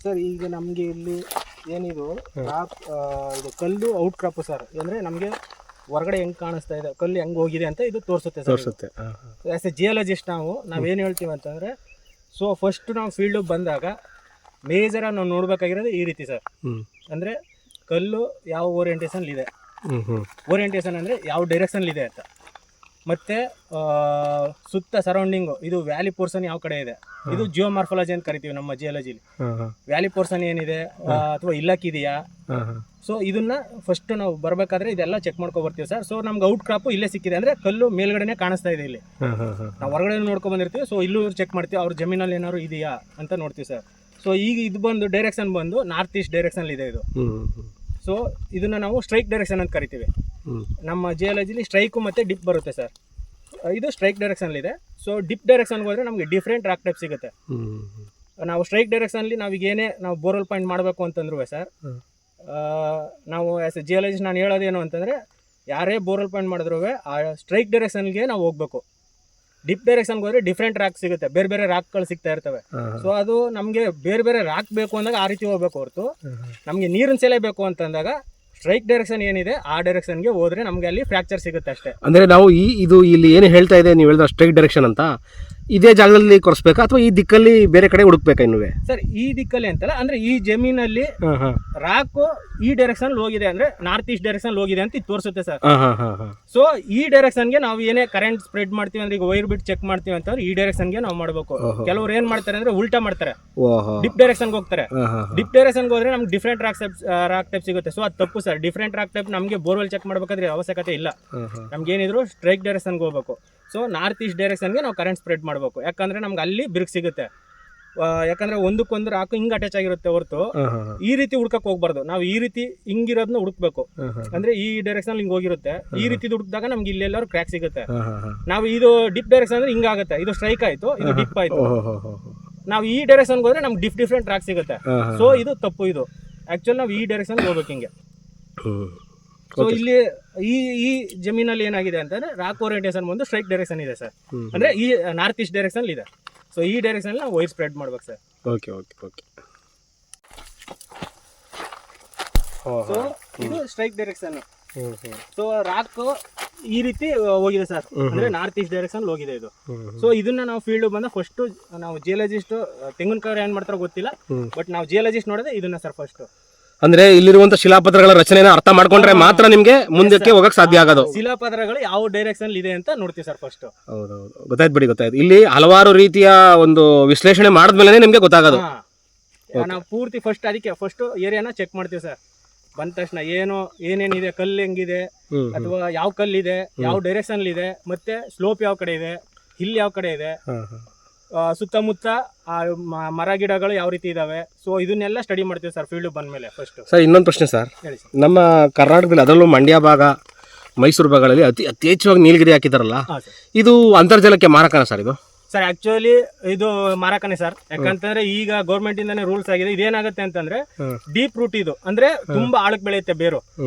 ಸರ್. ಈಗ ನಮಗೆ ಇಲ್ಲಿ ಏನಿದು ಕ್ರಾಪ್, ಇದು ಕಲ್ಲು ಔಟ್ ಕ್ರಾಪ್ ಸರ್. ಅಂದರೆ ನಮಗೆ ಹೊರಗಡೆ ಹೆಂಗೆ ಕಾಣಿಸ್ತಾ ಇದೆ, ಕಲ್ಲು ಹೆಂಗೆ ಹೋಗಿದೆ ಅಂತ ಇದು ತೋರಿಸುತ್ತೆ ಸರ್. ಆ್ಯಸ್ ಎ ಜಿಯಾಲಜಿಸ್ಟ್ ನಾವೇನು ಹೇಳ್ತೀವಿ ಅಂತಂದರೆ, ಸೊ ಫಸ್ಟ್ ನಾವು ಫೀಲ್ಡಿಗೆ ಬಂದಾಗ ಮೇಜರಾಗಿ ನಾವು ನೋಡಬೇಕಾಗಿರೋದು ಈ ರೀತಿ ಸರ್. ಅಂದರೆ ಕಲ್ಲು ಯಾವ ಓರಿಯೆಂಟೇಷನ್ಲಿದೆ, ಓರಿಯೆಂಟೇಷನ್ ಅಂದರೆ ಯಾವ ಡೈರೆಕ್ಷನ್ಲಿದೆ ಅಂತ, ಮತ್ತು ಸುತ್ತ ಸರೌಂಡಿಂಗು ಇದು ವ್ಯಾಲಿ ಪೋರ್ಷನ್ ಯಾವ ಕಡೆ ಇದೆ, ಇದು ಜಿಯೋಮಾರ್ಫಾಲಜಿ ಅಂತ ಕರಿತೀವಿ ನಮ್ಮ ಜಿಯಾಲಜಿಲಿ. ವ್ಯಾಲಿ ಪೋರ್ಷನ್ ಏನಿದೆ ಅಥವಾ ಇಲ್ಲಕ್ಕಿದೆಯಾ, ಸೊ ಇದನ್ನ ಫಸ್ಟ್ ನಾವು ಬರಬೇಕಾದ್ರೆ ಇದೆಲ್ಲ ಚೆಕ್ ಮಾಡ್ಕೊ ಬರ್ತೀವಿ ಸರ್. ಸೊ ನಮ್ಗೆ ಔಟ್ ಕ್ರಾಪ್ ಇಲ್ಲೇ ಸಿಕ್ಕಿದೆ ಅಂದರೆ ಕಲ್ಲು ಮೇಲ್ಗಡೆನೆ ಕಾಣಿಸ್ತಾ ಇದೆ ಇಲ್ಲಿ, ನಾವು ಹೊರಗಡೆ ನೋಡ್ಕೊ ಬಂದಿರ್ತೀವಿ. ಸೊ ಇಲ್ಲೂ ಚೆಕ್ ಮಾಡ್ತೀವಿ ಅವ್ರ ಜಮೀನಲ್ಲಿ ಏನಾದ್ರು ಇದೆಯಾ ಅಂತ ನೋಡ್ತೀವಿ ಸರ್. ಸೊ ಈಗ ಇದು ಬಂದು ಡೈರೆಕ್ಷನ್ ಬಂದು ನಾರ್ತ್ ಈಸ್ಟ್ ಡೈರೆಕ್ಷನ್ ಇದೆ ಇದು. ಸೊ ಇದನ್ನ ನಾವು ಸ್ಟ್ರೈಕ್ ಡೈರೆಕ್ಷನ್ ಅಂತ ಕರಿತೀವಿ ನಮ್ಮ ಜಿಯಾಲಜಿಲಿ. ಸ್ಟ್ರೈಕು ಮತ್ತು ಡಿಪ್ ಬರುತ್ತೆ ಸರ್. ಇದು ಸ್ಟ್ರೈಕ್ ಡೈರೆಕ್ಷನ್ಲಿದೆ. ಸೊ ಡಿಪ್ ಡೈರೆಕ್ಷನ್ಗೆ ಹೋದರೆ ನಮಗೆ ಡಿಫ್ರೆಂಟ್ ರಾಕ್ ಟೈಪ್ ಸಿಗುತ್ತೆ. ನಾವು ಸ್ಟ್ರೈಕ್ ಡೈರೆಕ್ಷನ್ಲಿ ನಾವು ಬೋರ್ವೆಲ್ ಪಾಯಿಂಟ್ ಮಾಡಬೇಕು ಅಂತಂದ್ರೂ ಸರ್, ನಾವು ಆ್ಯಸ್ ಎ ಜಿಯಾಲಜಿಸ್ಟ್ ನಾನು ಹೇಳೋದೇನು ಅಂತಂದರೆ, ಯಾರೇ ಬೋರ್ವೆಲ್ ಪಾಯಿಂಟ್ ಮಾಡಿದ್ರೂ ಆ ಸ್ಟ್ರೈಕ್ ಡೈರೆಕ್ಷನ್ಗೆ ನಾವು ಹೋಗಬೇಕು. ಡಿಪ್ ಡೈರೆಕ್ಷನ್ಗೆ ಹೋದ್ರೆ ಡಿಫ್ರೆಂಟ್ ರಾಕ್ ಸಿಗುತ್ತೆ, ಬೇರೆ ಬೇರೆ ರಾಕ್ಗಳು ಸಿಗ್ತಾ ಇರ್ತವೆ. ಸೊ ಅದು ನಮಗೆ ಬೇರೆ ಬೇರೆ ರಾಕ್ ಬೇಕು ಅಂದಾಗ ಆ ರೀತಿ ಹೋಗ್ಬೇಕು ಹೊರತು ನಮಗೆ ನೀರಿನ ಸೆಲೆ ಬೇಕು ಅಂತಂದಾಗ ಸ್ಟ್ರೈಕ್ ಡೈರೆಕ್ಷನ್ ಏನಿದೆ ಆ ಡೈರೆಕ್ಷನ್ಗೆ ಹೋದ್ರೆ ನಮಗೆ ಅಲ್ಲಿ ಫ್ರಾಕ್ಚರ್ ಸಿಗುತ್ತೆ ಅಷ್ಟೇ. ಅಂದರೆ ನಾವು ಇದು ಇಲ್ಲಿ ಏನು ಹೇಳ್ತಾ ಇದೆ ನೀವು ಹೇಳಿದ್ರೆ ಸ್ಟ್ರೈಕ್ ಡೈರೆಕ್ಷನ್ ಅಂತ, ಇದೇ ಜಾಗದಲ್ಲಿ ಕೊರೆಸ್ಬೇಕಾ ಅಥವಾ ಈ ದಿಕ್ಕಲ್ಲಿ ಬೇರೆ ಕಡೆ ಹುಡುಕ್ಬೇಕಾ ಇನ್ನೂ? ಸರ್ ಈ ದಿಕ್ಕಲ್ಲಿ ಅಂತಲ್ಲ, ಅಂದ್ರೆ ಈ ಜಮೀನಲ್ಲಿ ರಾಕು ಈ ಡೈರೆಕ್ಷನ್ ಹೋಗಿದೆ ಅಂದ್ರೆ ನಾರ್ತ್ ಈಸ್ಟ್ ಡೈರೆಕ್ಷನ್ ಹೋಗಿದೆ ಅಂತ ಇದು ತೋರಿಸುತ್ತೆ ಸರ್. ಸೊ ಈ ಡೈರೆಕ್ಷನ್ಗೆ ನಾವು ಏನೇ ಕರೆಂಟ್ ಸ್ಪ್ರೆಡ್ ಮಾಡ್ತೀವಿ ಅಂದ್ರೆ ಈಗ ವೈರ್ ಬಿಟ್ಟು ಚೆಕ್ ಮಾಡ್ತೀವಿ ಅಂತಂದ್ರೆ ಈ ಡೈರೆಕ್ಷನ್ಗೆ ನಾವು ಮಾಡಬೇಕು. ಕೆಲವರು ಏನ್ ಮಾಡ್ತಾರೆ ಅಂದ್ರೆ ಉಲ್ಟಾ ಮಾಡ್ತಾರೆ, ಡಿಪ್ ಡೈರೆಕ್ಷನ್ಗೆ ಹೋಗ್ತಾರೆ. ಡಿಪ್ ಡೈರೆಕ್ಷನ್ಗೆ ಹೋದ್ರೆ ನಮ್ಗೆ ಡಿಫ್ರೆಂಟ್ ರಾಕ್ ಟೈಪ್ ಸಿಗುತ್ತೆ. ಸೊ ಅದು ತಪ್ಪು ಸರ್. ಡಿಫ್ರೆಂಟ್ ರಾಕ್ ಟೈಪ್ ನಮಗೆ ಬೋರ್ವೆಲ್ ಚೆಕ್ ಮಾಡ್ಬೇಕಾದ್ರೆ ಅವಶ್ಯಕತೆ ಇಲ್ಲ. ನಮ್ಗೆ ಏನಿದ್ರು ಸ್ಟ್ರೈಕ್ ಡೈರೆಕ್ಷನ್ಗೆ ಹೋಗ್ಬೇಕು. ಸೊ ನಾರ್ತ್ ಈಸ್ಟ್ ಡೈರೆಕ್ಷನ್ಗೆ ನಾವು ಕರೆಂಟ್ ಸ್ಪ್ರೆಡ್ ಮಾಡಬೇಕು, ಯಾಕಂದ್ರೆ ನಮ್ಗೆ ಅಲ್ಲಿ ಬಿರುಕು ಸಿಗುತ್ತೆ. ಯಾಕಂದ್ರೆ ಒಂದಕ್ಕೊಂದು ರಾಕು ಹಿಂಗ್ ಅಟ್ಯಾಚ್ ಆಗಿರುತ್ತೆ ಹೊರತು ಈ ರೀತಿ ಹುಡ್ಕಕ್ ಹೋಗ್ಬಾರ್ದು. ನಾವು ಈ ರೀತಿ ಹಿಂಗಿರೋದನ್ನ ಹುಡುಕ್ಬೇಕು. ಅಂದ್ರೆ ಈ ಡೈರೆಕ್ಷನ್ ಹಿಂಗ್ ಹೋಗಿರುತ್ತೆ, ಈ ರೀತಿ ಹುಡುಕ್ದಾಗ ನಮ್ಗೆ ಇಲ್ಲೆಲ್ಲಾರು ಕ್ರ್ಯಾಕ್ ಸಿಗುತ್ತೆ. ನಾವು ಇದು ಡಿಪ್ ಡೈರೆಕ್ಷನ್ ಅಂದ್ರೆ ಹಿಂಗಾಗುತ್ತೆ, ಇದು ಸ್ಟ್ರೈಕ್ ಆಯ್ತು, ಇದು ಡಿಪ್ ಆಯ್ತು. ನಾವು ಈ ಡೈರೆಕ್ಷನ್ಗೆ ಹೋದ್ರೆ ನಮ್ಗೆ ಡಿಫ್ರೆಂಟ್ ರಾಕ್ ಸಿಗುತ್ತೆ. ಸೊ ಇದು ತಪ್ಪು. ಇದು ಆಕ್ಚುಲಿ ನಾವು ಈ ಡೈರೆಕ್ಷನ್ ಹೋಗ್ಬೇಕು ಹಿಂಗೆ. ಸೊ ಇಲ್ಲಿ ಈ ಜಮೀನಲ್ಲಿ ಏನಾಗಿದೆ ಅಂತಂದ್ರೆ ರಾಕ್ ಓರಿಯಂಟೇಷನ್ ಬಂದು ಸ್ಟ್ರೈಕ್ ಡೈರೆಕ್ಷನ್ ಇದೆ ಸರ್. ಅಂದ್ರೆ ಈ ನಾರ್ತ್ ಈಸ್ಟ್ ಡೈರೆಕ್ಷನ್ ಇದೆ. ಸೊ ಈ ಡೈರೆಕ್ಷನ್ ನಾವು ವೈರ್ ಸ್ಪ್ರೆಡ್ ಮಾಡ್ಬೇಕು sir. Okay okay okay. So ಇದು ಸ್ಟ್ರೈಕ್ ಡೈರೆಕ್ಷನ್. ಸೊ ರಾಕ್ ಈ ರೀತಿ ಹೋಗಿದೆ ಸರ್, ಅಂದ್ರೆ ನಾರ್ತ್ ಈಸ್ಟ್ ಡೈರೆಕ್ಷನ್ ಹೋಗಿದೆ ಇದು. ಸೊ ಇದನ್ನ ನಾವು ಫೀಲ್ಡ್ ಬಂದ ಫಸ್ಟ್ ನಾವು ಜಿಯಾಲಜಿಸ್ಟ್ ತೆಂಗಿನಕಾಯಿ ಏನ್ ಮಾಡ್ತಾರೋ ಗೊತ್ತಿಲ್ಲ, ಬಟ್ ನಾವು ಜಿಯಾಲಜಿಸ್ಟ್ ನೋಡೋದೇ ಇದನ್ನ ಸರ್ ಫಸ್ಟ್. ಅಂದ್ರೆ ಇಲ್ಲಿರುವಂತ ಶಿಲಾಪತ್ರಗಳ ರಚನೆನ ಅರ್ಥ ಮಾಡ್ಕೊಂಡ್ರೆ ಮಾತ್ರ ನಿಮ್ಗೆ ಮುಂದಕ್ಕೆ ಹೋಗಕ್ ಸಾಧ್ಯ ಆಗೋದು. ಶಿಲಾಪತ್ರಗಳು ಯಾವ ಡೈರೆಕ್ಷನ್ ಇದೆ ಅಂತ ನೋಡ್ತೀವಿ ಸರ್ ಫಸ್ಟ್. ಹೌದೌದು, ಗೊತ್ತಾಯ್ತು ಬಿಡಿ, ಗೊತ್ತಾಯ್ತು. ಇಲ್ಲಿ ಹಲವಾರು ರೀತಿಯ ಒಂದು ವಿಶ್ಲೇಷಣೆ ಮಾಡಿದ್ಮೇಲೆ ನಿಮ್ಗೆ ಗೊತ್ತಾಗೋದು. ನಾವು ಪೂರ್ತಿ ಫಸ್ಟ್ ಅದಕ್ಕೆ ಫಸ್ಟ್ ಏರಿಯಾನ ಚೆಕ್ ಮಾಡ್ತೀವಿ ಸರ್. ಬಂದ ತಕ್ಷಣ ಏನೇನಿದೆ, ಕಲ್ಲು ಹೆಂಗಿದೆ, ಅಥವಾ ಯಾವ ಕಲ್ಲಿದೆ, ಯಾವ ಡೈರೆಕ್ಷನ್ ಇದೆ, ಮತ್ತೆ ಸ್ಲೋಪ್ ಯಾವ ಕಡೆ ಇದೆ, ಹಿಲ್ ಯಾವ ಕಡೆ ಇದೆ, ಸುತ್ತಮುತ್ತ ಮರ ಗಿಡಗಳು ಯಾವ ರೀತಿ ಇದಾವೆ. ಸೊ ಇದನ್ನೆಲ್ಲ ಸ್ಟಡಿ ಮಾಡ್ತೀವಿ ಸರ್ ಫೀಲ್ಡ್ ಬಂದ್ಮೇಲೆ ಫಸ್ಟ್. ಸರ್ ಇನ್ನೊಂದು ಪ್ರಶ್ನೆ ಸರ್, ಹೇಳಿ ಸರ್. ನಮ್ಮ ಕರ್ನಾಟಕದಲ್ಲಿ ಅದರಲ್ಲೂ ಮಂಡ್ಯ ಭಾಗ, ಮೈಸೂರು ಭಾಗಗಳಲ್ಲಿ ಅತಿ ಹೆಚ್ಚಾಗಿ ನೀಲಗಿರಿ ಹಾಕಿದಾರಲ್ಲ, ಇದು ಅಂತರ್ಜಲಕ್ಕೆ ಮಾರಕನ ಸರ್ ಇದು? ಸರ್ ಆಕ್ಚುಲಿ ಇದು ಮಾರಕನೇ ಸರ್. ಯಾಕಂತಂದ್ರೆ ಈಗ ಗೌರ್ಮೆಂಟ್ ಇಂದಾನೆ ರೂಲ್ಸ್ ಆಗಿದೆ. ಇದೇನಾಗುತ್ತೆ ಅಂತಂದ್ರೆ ಡೀಪ್ ರೂಟ್ ಇದು, ಅಂದ್ರೆ ತುಂಬಾ ಆಳಕ್ ಬೆಳೆಯುತ್ತೆ ಬೇರು.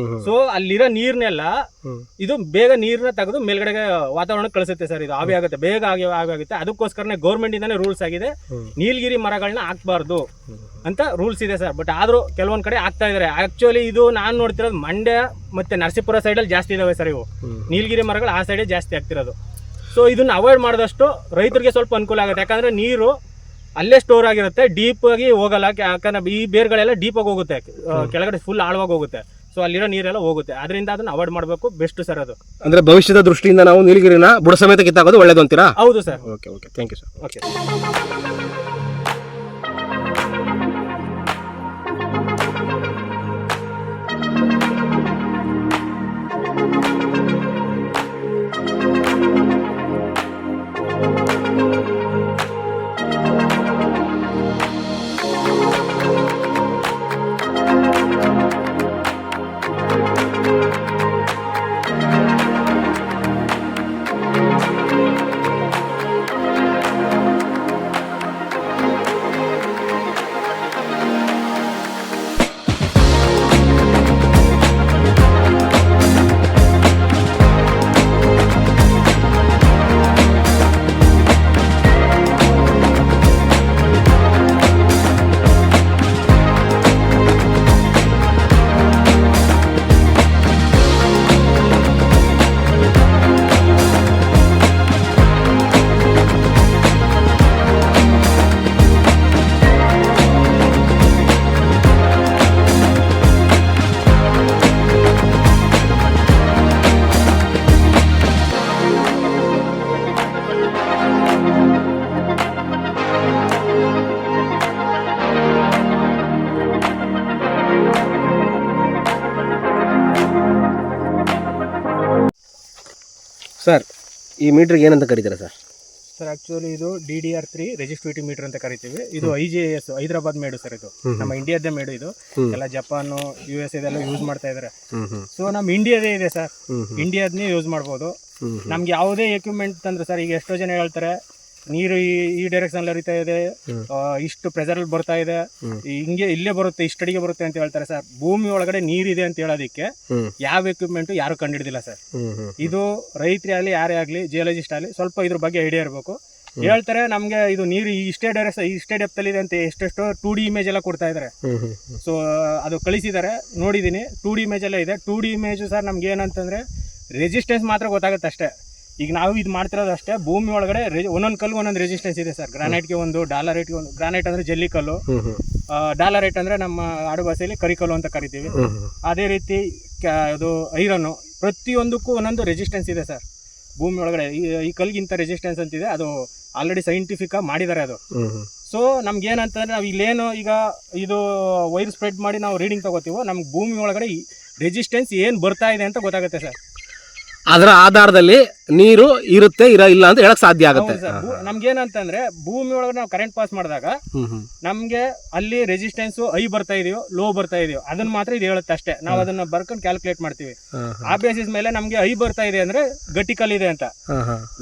ಸೊ ಅಲ್ಲಿರೋ ನೀರ್ನೆಲ್ಲ ಇದು ಬೇಗ ನೀರ್ನ ತೆಗೆದು ಮೇಲ್ಗಡೆಗೆ ವಾತಾವರಣಕ್ಕೆ ಕಳಿಸುತ್ತೆ ಸರ್. ಇದು ಆವಿ ಆಗುತ್ತೆ, ಬೇಗ ಆಗುತ್ತೆ. ಅದಕ್ಕೋಸ್ಕರನೇ ಗೌರ್ಮೆಂಟ್ ಇಂದಾನೆ ರೂಲ್ಸ್ ಆಗಿದೆ, ನೀಲಗಿರಿ ಮರಗಳನ್ನ ಹಾಕ್ಬಾರ್ದು ಅಂತ ರೂಲ್ಸ್ ಇದೆ ಸರ್. ಬಟ್ ಆದ್ರೂ ಕೆಲವೊಂದ್ ಕಡೆ ಆಗ್ತಾ ಇದಾರೆ. ಆಕ್ಚುಲಿ ಇದು ನಾನು ನೋಡ್ತಿರೋದು ಮಂಡ್ಯ ಮತ್ತೆ ನರಸೀಪುರ ಸೈಡಲ್ಲಿ ಜಾಸ್ತಿ ಇದಾವೆ ಸರ್ ಇವು ನೀಲಗಿರಿ ಮರಗಳು. ಆ ಸೈಡೇ ಜಾಸ್ತಿ ಆಗ್ತಿರೋದು. ಸೊ ಇದನ್ನ ಅವಾಯ್ಡ್ ಮಾಡಿದಷ್ಟು ರೈತರಿಗೆ ಸ್ವಲ್ಪ ಅನುಕೂಲ ಆಗುತ್ತೆ. ಯಾಕಂದ್ರೆ ನೀರು ಅಲ್ಲೇ ಸ್ಟೋರ್ ಆಗಿರುತ್ತೆ, ಡೀಪ್ ಆಗಿ ಹೋಗಲ್ಲ. ಯಾಕಂದ್ರೆ ಈ ಬೇರ್ಗಳೆಲ್ಲ ಡೀಪ್ ಆಗಿ ಹೋಗುತ್ತೆ, ಕೆಳಗಡೆ ಫುಲ್ ಆಳವಾಗಿ ಹೋಗುತ್ತೆ. ಸೊ ಅಲ್ಲಿರೋ ನೀರೆಲ್ಲ ಹೋಗುತ್ತೆ. ಅದರಿಂದ ಅದನ್ನ ಅವಾಯ್ಡ್ ಮಾಡಬೇಕು, ಬೆಸ್ಟ್ ಸರ್ ಅದು. ಅಂದ್ರೆ ಭವಿಷ್ಯದ ದೃಷ್ಟಿಯಿಂದ ನಾವು ನೀಲಗಿರಿನ ಬುಡ ಸಮೇತ ಕಿತ್ತಾಗೋದು ಒಳ್ಳೇದು ಅಂತೀರಾ? ಹೌದು ಸರ್. Okay okay, thank you sir. Okay. Sir ಈ ಮೀಟ್ರಿಗೆ ಏನಂತ ಕರೀತೀರಾ ಸರ್? ಸರ್ ಆಕ್ಚುಲಿ ಇದು DDR3 ರೆಜಿಸ್ಟ್ರಿಟಿ ಮೀಟರ್ ಅಂತ ಕರಿತೀವಿ. ಇದು IJS ಹೈದರಾಬಾದ್ ಮೇಡು ಸರ್. ಇದು ನಮ್ಮ ಇಂಡಿಯಾದ ಮೇಡು. ಇದು ಎಲ್ಲ ಜಪಾನು, US ಇದೆಲ್ಲ ಯೂಸ್ ಮಾಡ್ತಾ ಇದಾರೆ. ಸೊ ನಮ್ಮ ಇಂಡಿಯಾದೇ ಇದೆ ಸರ್, ಇಂಡಿಯಾದನ್ನೇ ಯೂಸ್ ಮಾಡ್ಬೋದು. ನಮ್ಗೆ ಯಾವುದೇ ಎಕ್ವಿಪ್ಮೆಂಟ್ ತಂದ್ರೆ ಸರ್, ಈಗ ಎಷ್ಟೋ ಜನ ಹೇಳ್ತಾರೆ ನೀರು ಈ ಡೈರೆಕ್ಷನ್ ಹರಿತಾ ಇದೆ, ಇಷ್ಟು ಪ್ರೆಷರ್ ಬರ್ತಾ ಇದೆ, ಹಿಂಗೆ ಇಲ್ಲೇ ಬರುತ್ತೆ, ಇಷ್ಟಡಿಗೆ ಬರುತ್ತೆ ಅಂತ ಹೇಳ್ತಾರೆ ಸರ್. ಭೂಮಿ ಒಳಗಡೆ ನೀರಿದೆ ಅಂತ ಹೇಳೋದಕ್ಕೆ ಯಾವ ಎಕ್ವಿಪ್ಮೆಂಟ್ ಯಾರು ಕಂಡಿಡ್ದಿಲ್ಲ ಸರ್. ಇದು ರೈತರೇ ಆಗಲಿ ಯಾರೇ ಆಗಲಿ ಜಿಯಾಲಜಿಸ್ಟ್ ಆಗಲಿ ಸ್ವಲ್ಪ ಇದ್ರ ಬಗ್ಗೆ ಐಡಿಯಾ ಇರಬೇಕು. ಹೇಳ್ತಾರೆ ನಮ್ಗೆ ಇದು ನೀರು ಇಷ್ಟೇ ಡೈರೆಕ್ಷನ್ ಇಷ್ಟೇ ಡೆಪ್ತ್ ಅಲ್ಲಿ ಇದೆ ಅಂತ ಎಷ್ಟೆಷ್ಟೋ 2D ಇಮೇಜ್ ಎಲ್ಲ ಕೊಡ್ತಾ ಇದಾರೆ. ಸೊ ಅದು ಕಳಿಸಿದ್ದಾರೆ, ನೋಡಿದೀನಿ. 2D ಇಮೇಜ್ ಎಲ್ಲ ಇದೆ. 2D ಇಮೇಜ್ ಸರ್ ನಮ್ಗೆ ಏನಂತಂದ್ರೆ ರೆಸಿಸ್ಟೆನ್ಸ್ ಮಾತ್ರ ಗೊತ್ತಾಗುತ್ತೆ ಅಷ್ಟೇ. ಈಗ ನಾವು ಇದು ಮಾಡ್ತಿರೋದು ಅಷ್ಟೇ, ಭೂಮಿ ಒಳಗಡೆ ಒಂದೊಂದು ಕಲ್ಲು ಒಂದೊಂದು ರೆಸಿಸ್ಟೆನ್ಸ್ ಇದೆ ಸರ್. ಗ್ರಾನೈಟ್ಗೆ ಒಂದು, ಡಾಲರೈಟ್ಗೆ ಒಂದು. ಗ್ರಾನೈಟ್ ಅಂದ್ರೆ ಜಲ್ಲಿ ಕಲ್ಲು, ಡಾಲರೈಟ್ ಅಂದ್ರೆ ನಮ್ಮ ಆಡು ಭಾಷೆಯಲ್ಲಿ ಕರಿಕಲ್ಲು ಅಂತ ಕರಿತೀವಿ. ಅದೇ ರೀತಿ ಅದು ಐರನ್ನು, ಪ್ರತಿಯೊಂದಕ್ಕೂ ಒಂದೊಂದು ರೆಸಿಸ್ಟೆನ್ಸ್ ಇದೆ ಸರ್ ಭೂಮಿ ಒಳಗಡೆ. ಈ ಕಲ್ಗಿಂತ ರೆಸಿಸ್ಟೆನ್ಸ್ ಅಂತಿದೆ, ಅದು ಆಲ್ರೆಡಿ ಸೈಂಟಿಫಿಕ್ ಆಗಿ ಮಾಡಿದ್ದಾರೆ ಅದು. ಸೊ ನಮ್ಗೆ ಏನಂತಂದ್ರೆ ನಾವು ಇಲ್ಲೇನು ಈಗ ಇದು ವೈರ್ ಸ್ಪ್ರೆಡ್ ಮಾಡಿ ನಾವು ರೀಡಿಂಗ್ ತಗೋತೀವೋ, ನಮ್ಗೆ ಭೂಮಿ ಒಳಗಡೆ ರೆಸಿಸ್ಟೆನ್ಸ್ ಏನು ಬರ್ತಾ ಇದೆ ಅಂತ ಗೊತ್ತಾಗುತ್ತೆ ಸರ್. ಅದರ ಆಧಾರದಲ್ಲಿ ನೀರು ಇರುತ್ತೆ ಇಲ್ಲ ಅಂತ ಹೇಳಕ್ ಸಾಧ್ಯ ಆಗುತ್ತೆ. ನಮ್ಗೇನಂತಂದ್ರೆ ಭೂಮಿ ಒಳಗಡೆ ನಾವು ಕರೆಂಟ್ ಪಾಸ್ ಮಾಡಿದಾಗ ನಮ್ಗೆ ಅಲ್ಲಿ ರೆಸಿಸ್ಟೆನ್ಸ್ ಐ ಬರ್ತಾ ಇದೆಯೋ ಲೋ ಬರ್ತಾ ಇದೆಯೋ ಅದನ್ನ ಮಾತ್ರ ಇದು ಹೇಳುತ್ತೆ ಅಷ್ಟೇ. ನಾವು ಅದನ್ನ ಬರ್ಕೊಂಡು ಕ್ಯಾಲ್ಕುಲೇಟ್ ಮಾಡ್ತೀವಿ. ಆ ಬೇಸಿಸ್ ಮೇಲೆ ನಮ್ಗೆ ಐ ಬರ್ತಾ ಇದೆ ಅಂದ್ರೆ ಗಟ್ಟಿ ಕಲ್ ಇದೆ ಅಂತ,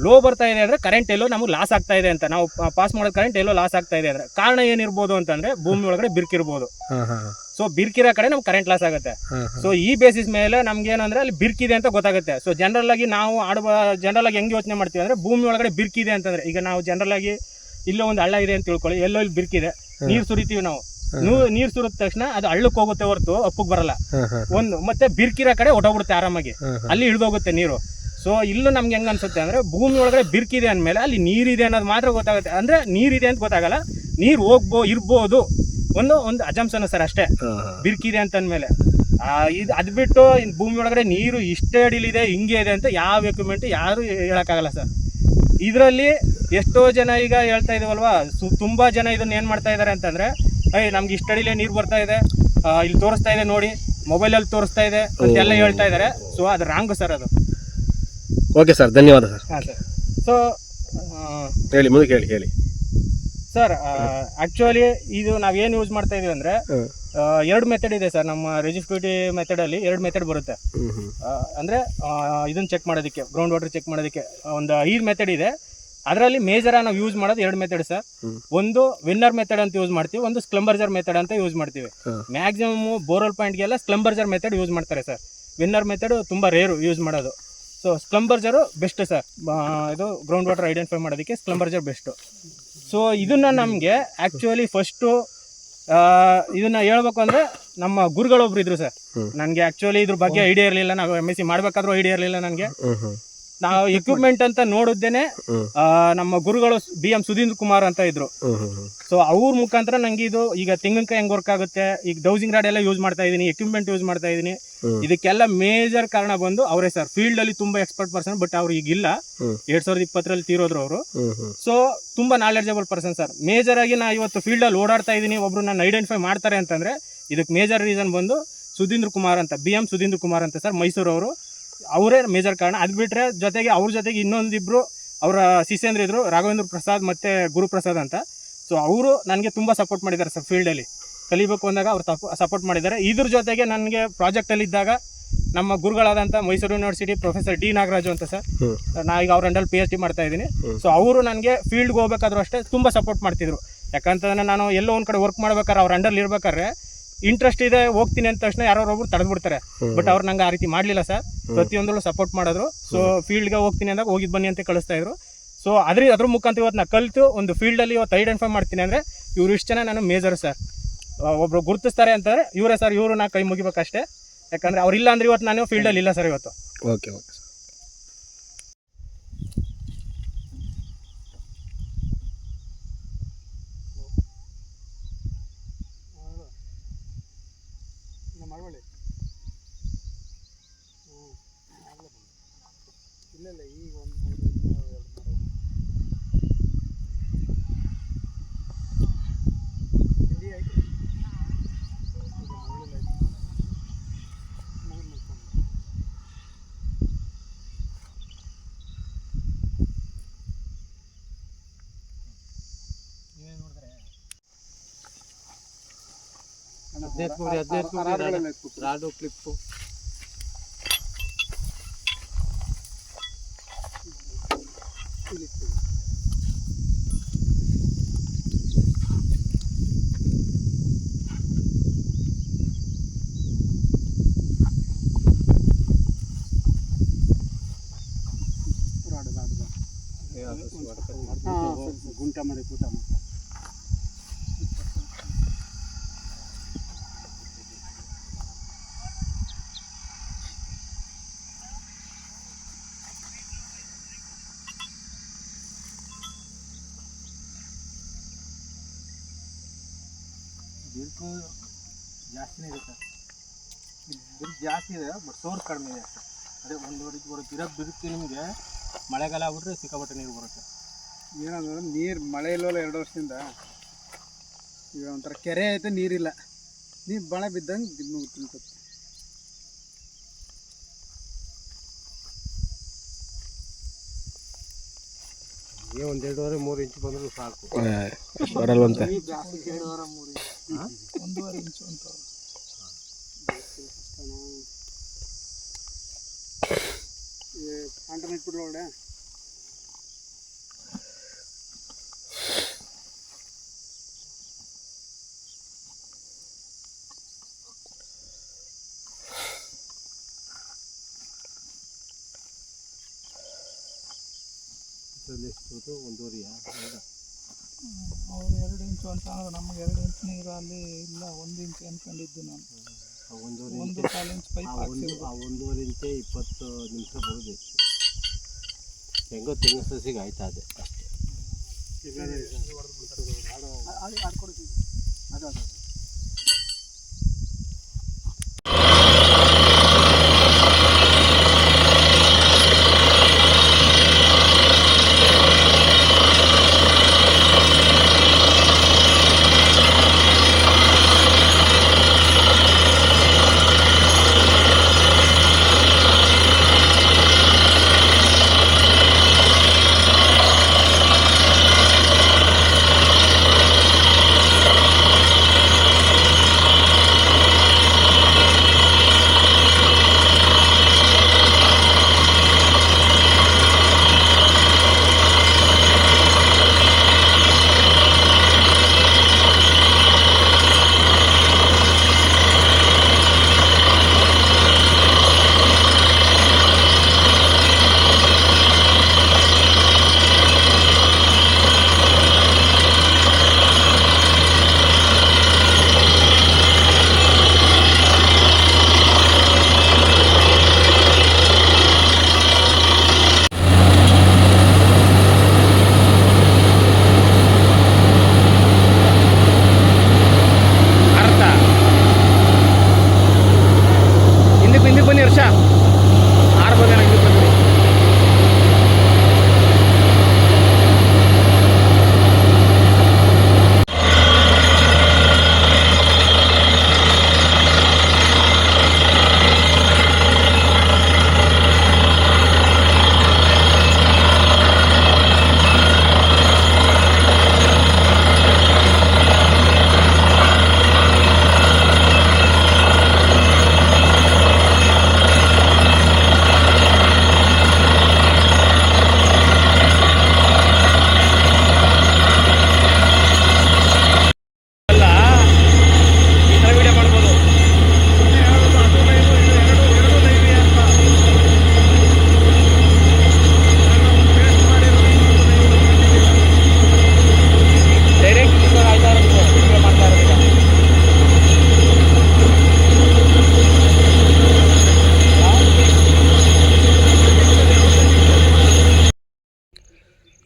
ಲೋ ಬರ್ತಾ ಇದೆ ಅಂದ್ರೆ ಕರೆಂಟ್ ಎಲ್ಲೋ ನಮ್ಗೆ ಲಾಸ್ ಆಗ್ತಾ ಇದೆ ಅಂತ, ನಾವು ಪಾಸ್ ಮಾಡೋದು ಕರೆಂಟ್ ಎಲ್ಲೋ ಲಾಸ್ ಆಗ್ತಾ ಇದೆ ಅಂದ್ರೆ ಕಾರಣ ಏನಿರ್ಬೋದು ಅಂತಂದ್ರೆ ಭೂಮಿ ಒಳಗಡೆ ಬಿರ್ಕಿರ್ಬೋದು. ಸೊ ಬಿರ್ಕಿರೋ ಕಡೆ ನಮ್ಗೆ ಕರೆಂಟ್ ಲಾಸ್ ಆಗುತ್ತೆ. ಸೊ ಈ ಬೇಸಿಸ್ ಮೇಲೆ ನಮ್ಗೆ ಏನಂದ್ರೆ ಅಲ್ಲಿ ಬಿರ್ಕಿದೆ ಅಂತ ಗೊತ್ತಾಗುತ್ತೆ. ಸೊ ಜನರಲ್ ಆಗಿ ನಾವು ಜನರಲ್ ಆಗಿ ಹೆಂಗೆ ಯೋಚನೆ ಮಾಡ್ತೀವಿ ಅಂದ್ರೆ ಭೂಮಿ ಒಳಗಡೆ ಬಿರ್ಕಿದೆ ಅಂತಂದ್ರೆ, ಈಗ ನಾವು ಜನರಲ್ ಆಗಿ ಇಲ್ಲೋ ಒಂದು ಹಳ್ಳ ಇದೆ ಅಂತ ತಿಳ್ಕೊಳ್ಳಿ, ಎಲ್ಲೋ ಇಲ್ಲಿ ಬಿರ್ಕಿದೆ, ನೀರು ಸುರಿತೀವಿ ನಾವು. ನೀರು ಸುರಿದ ತಕ್ಷಣ ಅದು ಹಳ್ಳಕ್ಕೆ ಹೋಗುತ್ತೆ ಹೊರತು ಅಪ್ಪಕ್ಕೆ ಬರಲ್ಲ. ಒಂದು ಮತ್ತೆ ಬಿರ್ಕಿರೋ ಕಡೆ ಹೊಟ್ಟೋಗ್ಬಿಡುತ್ತೆ ಆರಾಮಾಗಿ, ಅಲ್ಲಿ ಇಳಿದೋಗುತ್ತೆ ನೀರು. ಸೊ ಇಲ್ಲೂ ನಮ್ಗೆ ಹೆಂಗ್ ಅನ್ಸುತ್ತೆ ಅಂದ್ರೆ ಭೂಮಿ ಒಳಗಡೆ ಬಿರ್ಕಿದೆ ಅಂದಮೇಲೆ ಅಲ್ಲಿ ನೀರಿದೆ ಅನ್ನೋದು ಮಾತ್ರ ಗೊತ್ತಾಗುತ್ತೆ. ಅಂದ್ರೆ ನೀರಿದೆ ಅಂತ ಗೊತ್ತಾಗಲ್ಲ, ನೀರು ಇರ್ಬೋದು ಒಂದು ಅಜಂಪ್ಷನ್ ಸರ್ ಅಷ್ಟೇ, ಬಿರ್ಕಿದೆ ಅಂತ ಅಂದಮೇಲೆ. ಇದು ಅದು ಬಿಟ್ಟು ಭೂಮಿ ಒಳಗಡೆ ನೀರು ಇಷ್ಟೇ ಅಡಿಲಿದೆ ಹಿಂಗೆ ಇದೆ ಅಂತ ಯಾವ ಎಕ್ವಿಪ್ಮೆಂಟ್ ಯಾರು ಹೇಳೋಕ್ಕಾಗಲ್ಲ ಸರ್. ಇದರಲ್ಲಿ ಎಷ್ಟೋ ಜನ ಈಗ ಹೇಳ್ತಾ ಇದೀವಲ್ವಾ, ತುಂಬಾ ಜನ ಇದನ್ನ ಏನು ಮಾಡ್ತಾ ಇದ್ದಾರೆ ಅಂತಂದ್ರೆ, ನಮ್ಗೆ ಇಷ್ಟ ಅಡಿಲೇ ನೀರು ಬರ್ತಾ ಇದೆ, ಇಲ್ಲಿ ತೋರಿಸ್ತಾ ಇದೆ ನೋಡಿ, ಮೊಬೈಲಲ್ಲಿ ತೋರಿಸ್ತಾ ಇದೆ ಅಂತೆಲ್ಲ ಹೇಳ್ತಾ ಇದ್ದಾರೆ. ಸೊ ಅದು ರಾಂಗ್ ಸರ್ ಅದು. ಓಕೆ ಸರ್, ಧನ್ಯವಾದ ಸರ್. ಹಾಂ ಸರ್. ಸೊ ಹೇಳಿ, ಮುಂದೆ ಹೇಳಿ ಸರ್. ಆಕ್ಚುಲಿ ಇದು ನಾವೇನು ಯೂಸ್ ಮಾಡ್ತಾ ಇದೀವಿ ಅಂದ್ರೆ, 2 ಮೆಥಡ್ ಇದೆ ಸರ್ ನಮ್ಮ ರೆಜಿಸ್ಟ್ರಿಟಿ ಮೆಥಡ್ ಅಲ್ಲಿ. 2 ಮೆಥಡ್ ಬರುತ್ತೆ. ಅಂದ್ರೆ ಇದನ್ನ ಚೆಕ್ ಮಾಡೋದಕ್ಕೆ, ಗ್ರೌಂಡ್ ವಾಟರ್ ಚೆಕ್ ಮಾಡೋದಕ್ಕೆ ಒಂದು 5 ಮೆಥಡ್ ಇದೆ. ಅದರಲ್ಲಿ ಮೇಜರ್ ನಾವು ಯೂಸ್ ಮಾಡೋದು 2 ಮೆಥಡ್ ಸರ್. ಒಂದು ವಿನ್ನರ್ ಮೆಥಡ್ ಅಂತ ಯೂಸ್ ಮಾಡ್ತೀವಿ, ಒಂದು ಸ್ಕ್ಲಂಬರ್ಜರ್ ಮೆಥಡ್ ಅಂತ ಯೂಸ್ ಮಾಡ್ತೀವಿ. ಮ್ಯಾಕ್ಸಿಮಮ್ ಬೋರ್ವೆಲ್ ಪಾಯಿಂಟ್ಗೆಲ್ಲ ಸ್ಕ್ಲಂಬರ್ಜರ್ ಮೆಥಡ್ ಯೂಸ್ ಮಾಡ್ತಾರೆ ಸರ್. ವಿನ್ನರ್ ಮೆಥಡ್ ತುಂಬಾ ರೇರು ಯೂಸ್ ಮಾಡೋದು. So Schlumberger best sir. ಇದು ಗ್ರೌಂಡ್ ವಾಟರ್ ಐಡೆಂಟಿಫೈ ಮಾಡೋದಕ್ಕೆ ಸ್ಕ್ಲಂಬರ್ಜರ್ ಬೆಸ್ಟು. ಸೊ ಇದನ್ನ ನಮಗೆ ಆ್ಯಕ್ಚುಲಿ ಫಸ್ಟು ಇದನ್ನ ಹೇಳ್ಬೇಕು ಅಂದರೆ ನಮ್ಮ ಗುರುಗಳೊಬ್ರು ಇದ್ರು ಸರ್. ನನಗೆ ಆ್ಯಕ್ಚುಲಿ ಇದ್ರ ಬಗ್ಗೆ ಐಡಿಯಾ ಇರಲಿಲ್ಲ. ನಾವು MSc ಮಾಡಬೇಕಾದ್ರೂ ಐಡಿಯಾ ಇರಲಿಲ್ಲ ನನಗೆ. ನಾವು ಎಕ್ವಿಪ್ಮೆಂಟ್ ಅಂತ ನೋಡಿದ್ದೇನೆ, ನಮ್ಮ ಗುರುಗಳು BM ಸುಧೀಂದ್ರ ಕುಮಾರ್ ಅಂತ ಇದ್ರು. ಸೊ ಅವ್ರ ಮುಖಾಂತರ ನಂಗೆ ಇದು ಈಗ ತೆಂಗಿನಕಾಯಿ ಹೆಂಗ್ ವರ್ಕ್ ಆಗುತ್ತೆ, ಈಗ ಡೌಸಿಂಗ್ ರಾಡ್ ಎಲ್ಲ ಯೂಸ್ ಮಾಡ್ತಾ ಇದೀನಿ, ಎಕ್ವಿಪ್ಮೆಂಟ್ ಯೂಸ್ ಮಾಡ್ತಾ ಇದೀನಿ. ಇದಕ್ಕೆಲ್ಲ ಮೇಜರ್ ಕಾರಣ ಬಂದು ಅವರೇ ಸರ್. ಫೀಲ್ಡ್ ಅಲ್ಲಿ ತುಂಬಾ ಎಕ್ಸ್ಪರ್ಟ್ ಪರ್ಸನ್, ಬಟ್ ಅವ್ರು ಈಗಿಲ್ಲ, 2020 ತೀರೋದ್ರು ಅವರು. ಸೊ ತುಂಬಾ ನಾಲೆಡ್ಜಬಲ್ ಪರ್ಸನ್ ಸರ್. ಮೇಜರ್ ಆಗಿ ನಾ ಇವತ್ತು ಫೀಲ್ಡ್ ಅಲ್ಲಿ ಓಡಾಡ್ತಾ ಇದೀನಿ, ಒಬ್ರು ನನ್ನ ಐಡೆಂಟಿಫೈ ಮಾಡ್ತಾರೆ ಅಂತಂದ್ರೆ ಇದಕ್ಕೆ ಮೇಜರ್ ರೀಸನ್ ಬಂದು ಸುಧೀಂದ್ರ ಕುಮಾರ್ ಅಂತ, BM ಸುಧೀಂದ್ರ ಕುಮಾರ್ ಅಂತ ಸರ್, ಮೈಸೂರು ಅವರು. ಅವರೇ ಮೇಜರ್ ಕಾರಣ. ಅದು ಬಿಟ್ರೆ ಜೊತೆಗೆ ಅವ್ರ ಜೊತೆಗೆ ಇನ್ನೊಂದಿಬ್ರು ಅವರ ಶಿಷ್ಯಂದ್ರ ಇದ್ರು, ರಾಘವೇಂದ್ರ ಪ್ರಸಾದ್ ಮತ್ತೆ ಗುರುಪ್ರಸಾದ್ ಅಂತ. ಸೊ ಅವರು ನನಗೆ ತುಂಬಾ ಸಪೋರ್ಟ್ ಮಾಡಿದ್ದಾರೆ ಸರ್. ಫೀಲ್ಡಲ್ಲಿ ಕಲಿಬೇಕು ಅಂದಾಗ ಅವ್ರು ಸಪೋರ್ಟ್ ಮಾಡಿದ್ದಾರೆ. ಇದ್ರ ಜೊತೆಗೆ ನನಗೆ ಪ್ರಾಜೆಕ್ಟಲ್ಲಿ ಇದ್ದಾಗ ನಮ್ಮ ಗುರುಗಳಾದಂಥ Mysuru university professor D Nagaraju ಅಂತ ಸರ್, ನಾ ಈಗ ಅವ್ರ ಅಂಡರ್ PhD ಮಾಡ್ತಾ ಇದ್ದೀನಿ. ಸೊ ಅವರು ನನಗೆ ಫೀಲ್ಡ್ಗೆ ಹೋಗ್ಬೇಕಾದ್ರೂ ಅಷ್ಟೇ ತುಂಬ ಸಪೋರ್ಟ್ ಮಾಡ್ತಿದ್ರು. ಯಾಕಂತಂದ್ರೆ ನಾನು ಎಲ್ಲೋ ಒಂದು ಕಡೆ ವರ್ಕ್ ಮಾಡ್ಬೇಕಾದ್ರೆ ಅವ್ರ ಅಂಡರ್ಲಿ ಇರ್ಬೇಕಾದ್ರೆ ಇಂಟ್ರೆಸ್ಟ್ ಇದೆ ಹೋಗ್ತೀನಿ ಅಂದ ತಕ್ಷಣ ಯಾರೊಬ್ರು ತಡೆದ್ಬಿಡ್ತಾರೆ. ಬಟ್ ಅವ್ರು ನಂಗೆ ಆ ರೀತಿ ಮಾಡಲಿಲ್ಲ ಸರ್. ಪ್ರತಿಯೊಂದರಲ್ಲೂ ಸಪೋರ್ಟ್ ಮಾಡಿದ್ರು. ಸೊ ಫೀಲ್ಡ್ಗೆ ಹೋಗ್ತೀನಿ ಅಂದಾಗ ಹೋಗಿದ್ದು ಬನ್ನಿ ಅಂತ ಕಳಿಸ್ತಾ ಇದ್ರು. ಸೊ ಅದ್ರ ಮುಖಾಂತರ ಇವತ್ತು ನಾನು ಕಲಿತು ಒಂದು ಫೀಲ್ಡಲ್ಲಿ ಇವತ್ತು ಐಡೆಂಟಿಫೈ ಮಾಡ್ತೀನಿ ಅಂದರೆ ಇವ್ರು ಇಷ್ಟು ಜನ ನಾನು ಮೇಜರ್ ಸರ್. ಒಬ್ರು ಗುರುತಿಸ್ತಾರೆ ಅಂತಂದರೆ ಇವರೇ ಸರ್. ಇವರು ನಾ ಕೈ ಮುಗಿಬೇಕಷ್ಟೇ. ಯಾಕಂದರೆ ಅವ್ರಿಲ್ಲ ಅಂದ್ರೆ ಇವತ್ತು ನಾನು ಫೀಲ್ಡಲ್ಲಿ ಇಲ್ಲ ಸರ್ ಇವತ್ತು. Okay okay sir. ಇಲ್ಲ ಈಗ ರಾಡು ಕ್ಲಿಪ್ಪು ಗುಂಟ ಮಾಡಿ ಕೂಟ ಮಾಡಿ ಬಿರುಕು ಜಾಸ್ತಿನೇ ಇದೆ ಸರ್. ಬಿರುಕು ಜಾಸ್ತಿ ಇದೆ, ಬಟ್ ಸೋರ್ಸ್ ಕಡಿಮೆ ಇದೆ ಅಷ್ಟೇ. ಅದೇ ಒಂದೂವರೆಗೆ ಬರುತ್ತೆ. ಇರೋ ಬಿರುಕು ನಿಮಗೆ ಮಳೆಗಾಲ ಆಗ್ಬಿಟ್ರೆ ಸಿಕ್ಕಾಪಟ್ಟೆ ನೀರು ಬರುತ್ತೆ. ಏನಂದ್ರೆ ನೀರು ಮಳೆ ಇಲ್ವಲ್ಲ 2 ವರ್ಷದಿಂದ. ಈಗ ಒಂಥರ ಕೆರೆ ಐತೆ, ನೀರಿಲ್ಲ. ನೀರು ಮಳೆ ಬಿದ್ದಂಗೆ ತಿನ್ನುತ್ತೆ. ಒಂದು 2.5-3 ಇಂಚು ಬಂದರೂ ಸಾಕು. ಬರಲ್ವಂತೆ. 1.5 ಇಂಚು ಅಂತ ಕಾಂಟನ್ ಇಟ್ಬಿಟ್ರೆ ಒಳ್ಳೆ. ಎಷ್ಟು 1.5 ಅವ್ರು 2 ಇಂಚು ಅಂತ ಅಂದ್ರೆ ನಮಗೆ 2 ಇಂಚು ನೀರು ಅಲ್ಲಿ ಇಲ್ಲ, 1 ಇಂಚು ಅನ್ಕೊಂಡಿದ್ದು ನಾನು. 1.25 ಇಂಚ್ ಪೈಪ್ ಹಾಕ್ಸಿದ್ರು. 1.5 ಇಂಚೆ 20 ನಿಮಿಷ ಬರೋದು ಹೆಚ್ಚು. ಹೆಂಗೋ ತೆಂಗಿನ ಸಸಿಗೆ ಆಯ್ತಾ ಅದೇ ಅಷ್ಟೇ. ಅದು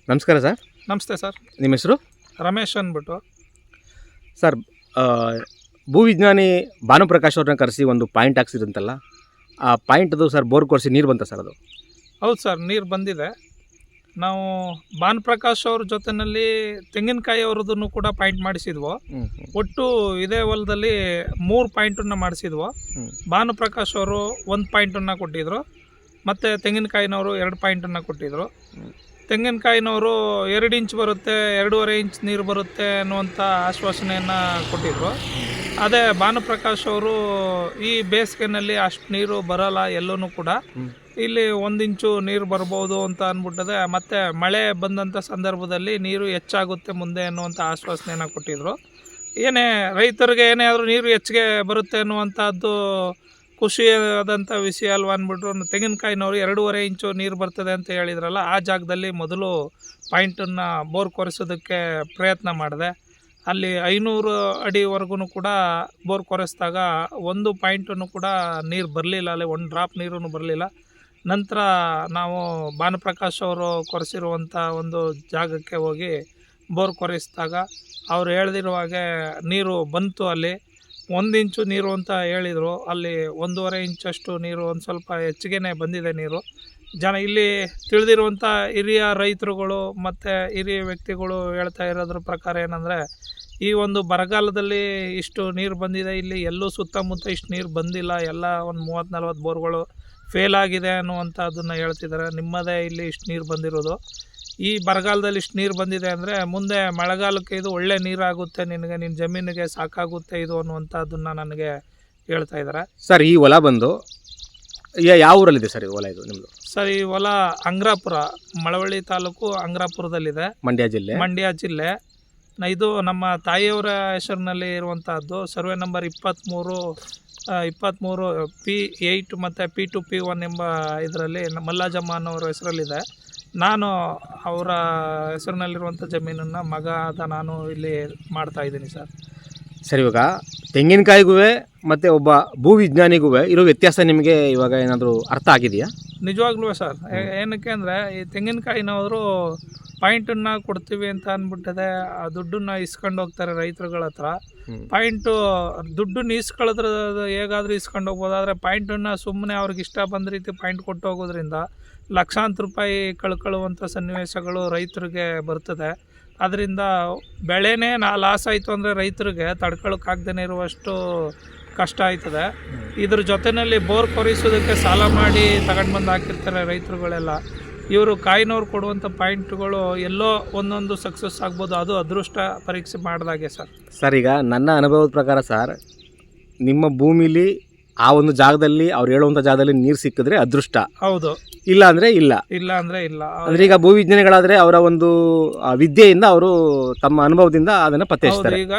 ನಮಸ್ಕಾರ ಸರ್. ನಮಸ್ತೆ ಸರ್. ನಿಮ್ಮ ಹೆಸರು? ರಮೇಶ್ ಅಂದ್ಬಿಟ್ಟು. ಸರ್, ಭೂವಿಜ್ಞಾನಿ ಭಾನುಪ್ರಕಾಶ್ ಅವ್ರನ್ನ ಕರೆಸಿ ಒಂದು ಪಾಯಿಂಟ್ ಹಾಕ್ಸಿದಂತಲ್ಲ, ಆ ಪಾಯಿಂಟದು ಸರ್ ಬೋರ್ ಕೊರೆಸಿ ನೀರು ಬಂತ ಸರ್? ಅದು ಹೌದು ಸರ್, ನೀರು ಬಂದಿದೆ. ನಾವು ಭಾನುಪ್ರಕಾಶ್ ಅವ್ರ ಜೊತೆಯಲ್ಲಿ ತೆಂಗಿನಕಾಯಿ ಅವ್ರದ್ದನ್ನು ಕೂಡ ಪಾಯಿಂಟ್ ಮಾಡಿಸಿದ್ವು. ಒಟ್ಟು ಇದೇ ಹೊಲದಲ್ಲಿ 3 ಪಾಯಿಂಟನ್ನು ಮಾಡಿಸಿದ್ವು. ಭಾನುಪ್ರಕಾಶ್ ಅವರು 1 ಪಾಯಿಂಟನ್ನು ಕೊಟ್ಟಿದ್ರು, ಮತ್ತು ತೆಂಗಿನಕಾಯಿನವರು 2 ಪಾಯಿಂಟನ್ನು ಕೊಟ್ಟಿದ್ರು. ತೆಂಗಿನಕಾಯಿನವರು 2 ಇಂಚ್ ಬರುತ್ತೆ, 2.5 ಇಂಚ್ ನೀರು ಬರುತ್ತೆ ಅನ್ನುವಂಥ ಆಶ್ವಾಸನೆಯನ್ನು ಕೊಟ್ಟಿದ್ರು. ಅದೇ ಭಾನುಪ್ರಕಾಶ್ ಅವರು ಈ ಬೇಸಿಗೆನಲ್ಲಿ ಅಷ್ಟು ನೀರು ಬರೋಲ್ಲ ಎಲ್ಲೂ ಕೂಡ, ಇಲ್ಲಿ 1 ಇಂಚು ನೀರು ಬರ್ಬೋದು ಅಂತ ಅಂದ್ಬಿಟ್ಟದೆ. ಮತ್ತು ಮಳೆ ಬಂದಂಥ ಸಂದರ್ಭದಲ್ಲಿ ನೀರು ಹೆಚ್ಚಾಗುತ್ತೆ ಮುಂದೆ ಅನ್ನುವಂಥ ಆಶ್ವಾಸನೆಯನ್ನು ಕೊಟ್ಟಿದ್ರು. ಏನೇ ರೈತರಿಗೆ ಏನೇ ಆದರೂ ನೀರು ಹೆಚ್ಚಿಗೆ ಬರುತ್ತೆ ಅನ್ನುವಂಥದ್ದು ಖುಷಿಯಾದಂಥ ವಿಷಯ ಅಲ್ವಾ ಅಂದ್ಬಿಟ್ರು. ತೆಂಗಿನಕಾಯಿನವರು 2.5 ಇಂಚು ನೀರು ಬರ್ತದೆ ಅಂತ ಹೇಳಿದ್ರಲ್ಲ, ಆ ಜಾಗದಲ್ಲಿ ಮೊದಲು ಪಾಯಿಂಟನ್ನು ಬೋರ್ ಕೊರೆಸೋದಕ್ಕೆ ಪ್ರಯತ್ನ ಮಾಡಿದೆ. ಅಲ್ಲಿ 500 ಅಡಿವರೆಗೂ ಕೂಡ ಬೋರ್ ಕೊರೆಸಿದಾಗ ಒಂದು ಪಾಯಿಂಟನ್ನು ಕೂಡ ನೀರು ಬರಲಿಲ್ಲ, ಅಲ್ಲಿ ಒಂದು ಡ್ರಾಪ್ ನೀರು ಬರಲಿಲ್ಲ. ನಂತರ ನಾವು ಭಾನುಪ್ರಕಾಶ್ ಅವರು ಕೊರೆಸಿರುವಂಥ ಒಂದು ಜಾಗಕ್ಕೆ ಹೋಗಿ ಬೋರ್ ಕೊರೆಸಿದಾಗ ಅವ್ರು ಹೇಳ್ದಿರೋ ಹಾಗೆ ನೀರು ಬಂತು. ಅಲ್ಲಿ 1 ಇಂಚು ನೀರು ಅಂತ ಹೇಳಿದರು, ಅಲ್ಲಿ 1.5 ಇಂಚಷ್ಟು ನೀರು, ಒಂದು ಸ್ವಲ್ಪ ಹೆಚ್ಚಿಗೆ ಬಂದಿದೆ ನೀರು. ಇಲ್ಲಿ ತಿಳಿದಿರುವಂಥ ಹಿರಿಯ ರೈತರುಗಳು ಮತ್ತು ಹಿರಿಯ ವ್ಯಕ್ತಿಗಳು ಹೇಳ್ತಾ ಇರೋದ್ರ ಪ್ರಕಾರ ಏನಂದರೆ, ಈ ಒಂದು ಬರಗಾಲದಲ್ಲಿ ಇಷ್ಟು ನೀರು ಬಂದಿದೆ, ಇಲ್ಲಿ ಎಲ್ಲೂ ಸುತ್ತಮುತ್ತ ಇಷ್ಟು ನೀರು ಬಂದಿಲ್ಲ, ಎಲ್ಲ ಒಂದು 30-40 ಬೋರ್ಗಳು ಫೇಲ್ ಆಗಿದೆ ಅನ್ನುವಂಥದ್ದನ್ನು ಹೇಳ್ತಿದ್ದಾರೆ. ನಿಮ್ಮದೇ ಇಲ್ಲಿ ಇಷ್ಟು ನೀರು ಬಂದಿರೋದು, ಈ ಬರಗಾಲದಲ್ಲಿ ಇಷ್ಟು ನೀರು ಬಂದಿದೆ ಅಂದರೆ ಮುಂದೆ ಮಳೆಗಾಲಕ್ಕೆ ಇದು ಒಳ್ಳೆ ನೀರಾಗುತ್ತೆ, ನಿನಗೆ ನಿನ್ನ ಜಮೀನಿಗೆ ಸಾಕಾಗುತ್ತೆ ಇದು ಅನ್ನುವಂಥದ್ದನ್ನು ನನಗೆ ಹೇಳ್ತಾ ಇದ್ದಾರೆ. ಸರ್, ಈ ಹೊಲ ಬಂದು ಯಾವ ಊರಲ್ಲಿದೆ ಸರ್? ಈ ಹೊಲ ಇದು ನಿಮ್ಮದು? ಸರ್, ಈ ಹೊಲ ಅಂಗ್ರಾಪುರ, ಮಳವಳ್ಳಿ ತಾಲೂಕು ಅಂಗ್ರಾಪುರದಲ್ಲಿದೆ, ಮಂಡ್ಯ ಜಿಲ್ಲೆ. ಇದು ನಮ್ಮ ತಾಯಿಯವರ ಹೆಸರಿನಲ್ಲಿ ಇರುವಂತಹದ್ದು. ಸರ್ವೆ ನಂಬರ್ 23 P8 ಮತ್ತು P2 P1 ಎಂಬ ಇದರಲ್ಲಿ ಮಲ್ಲಾಜಮ್ಮ ಅನ್ನೋರ ಹೆಸರಲ್ಲಿದೆ. ನಾನು ಅವರ ಹೆಸರಿನಲ್ಲಿರುವಂಥ ಜಮೀನನ್ನು ಮಗ ಆದ ನಾನು ಇಲ್ಲಿ ಮಾಡ್ತಾ ಇದ್ದೀನಿ ಸರ್. ಸರ್, ಇವಾಗ ತೆಂಗಿನಕಾಯಿಗೂ ಮತ್ತು ಒಬ್ಬ ಭೂವಿಜ್ಞಾನಿಗೂ ಇರೋ ವ್ಯತ್ಯಾಸ ನಿಮಗೆ ಇವಾಗ ಏನಾದರೂ ಅರ್ಥ ಆಗಿದೆಯಾ? ನಿಜವಾಗ್ಲೂ ಸರ್. ಏನಕ್ಕೆ ಅಂದರೆ, ಈ ತೆಂಗಿನಕಾಯಿನವರು ಪಾಯಿಂಟನ್ನು ಕೊಡ್ತೀವಿ ಅಂತ ಅಂದ್ಬಿಟ್ಟದೆ ಆ ದುಡ್ಡನ್ನು ಇಸ್ಕೊಂಡು ಹೋಗ್ತಾರೆ ರೈತರುಗಳ ಹತ್ರ. ದುಡ್ಡನ್ನು ಇಸ್ಕೊಳ್ಳೋದ್ರ ಹೇಗಾದರೂ ಇಸ್ಕೊಂಡು ಹೋಗ್ಬೋದು, ಆದರೆ ಪಾಯಿಂಟನ್ನು ಸುಮ್ಮನೆ ಅವ್ರಿಗೆ ಇಷ್ಟ ಬಂದ ರೀತಿ ಪಾಯಿಂಟ್ ಕೊಟ್ಟು ಹೋಗೋದ್ರಿಂದ ಲಕ್ಷಾಂತರ ರೂಪಾಯಿ ಕಳ್ಕೊಳ್ಳುವಂಥ ಸನ್ನಿವೇಶಗಳು ರೈತರಿಗೆ ಬರ್ತದೆ. ಅದರಿಂದ ಬೆಳೆನೇ ಲಾಸ್ ಆಯಿತು ಅಂದರೆ ರೈತರಿಗೆ ತಡ್ಕೊಳ್ಳೋಕ್ಕಾಗ್ದೇ ಇರುವಷ್ಟು ಕಷ್ಟ ಆಯ್ತದೆ. ಇದ್ರ ಜೊತೆಯಲ್ಲಿ ಬೋರ್ ಕೊರೆಸೋದಕ್ಕೆ ಸಾಲ ಮಾಡಿ ತಗೊಂಡು ಬಂದು ಹಾಕಿರ್ತಾರೆ ರೈತರುಗಳೆಲ್ಲ. ಇವರು ಕಾಯಿನವ್ರು ಕೊಡುವಂಥ ಪಾಯಿಂಟ್ಗಳು ಎಲ್ಲೋ ಒಂದೊಂದು ಸಕ್ಸಸ್ ಆಗ್ಬೋದು, ಅದು ಅದೃಷ್ಟ ಪರೀಕ್ಷೆ ಮಾಡಿದಾಗೆ ಸರ್. ಸರ್, ಈಗ ನನ್ನ ಅನುಭವದ ಪ್ರಕಾರ ಸರ್, ನಿಮ್ಮ ಭೂಮಿಲಿ ಆ ಒಂದು ಜಾಗದಲ್ಲಿ ಅವ್ರು ಹೇಳುವಂಥ ಜಾಗದಲ್ಲಿ ನೀರು ಸಿಕ್ಕಿದ್ರೆ ಅದೃಷ್ಟ, ಹೌದು. ಇಲ್ಲ ಅಂದರೆ ಇಲ್ಲ. ಅಂದರೆ ಈಗ ಭೂವಿಜ್ಞಾನಿಗಳಾದರೆ ಅವರ ಒಂದು ವಿದ್ಯೆಯಿಂದ ಅವರು ತಮ್ಮ ಅನುಭವದಿಂದ ಅದನ್ನು ಪತ್ತೆ ಹಚ್ತಾರೆ. ಈಗ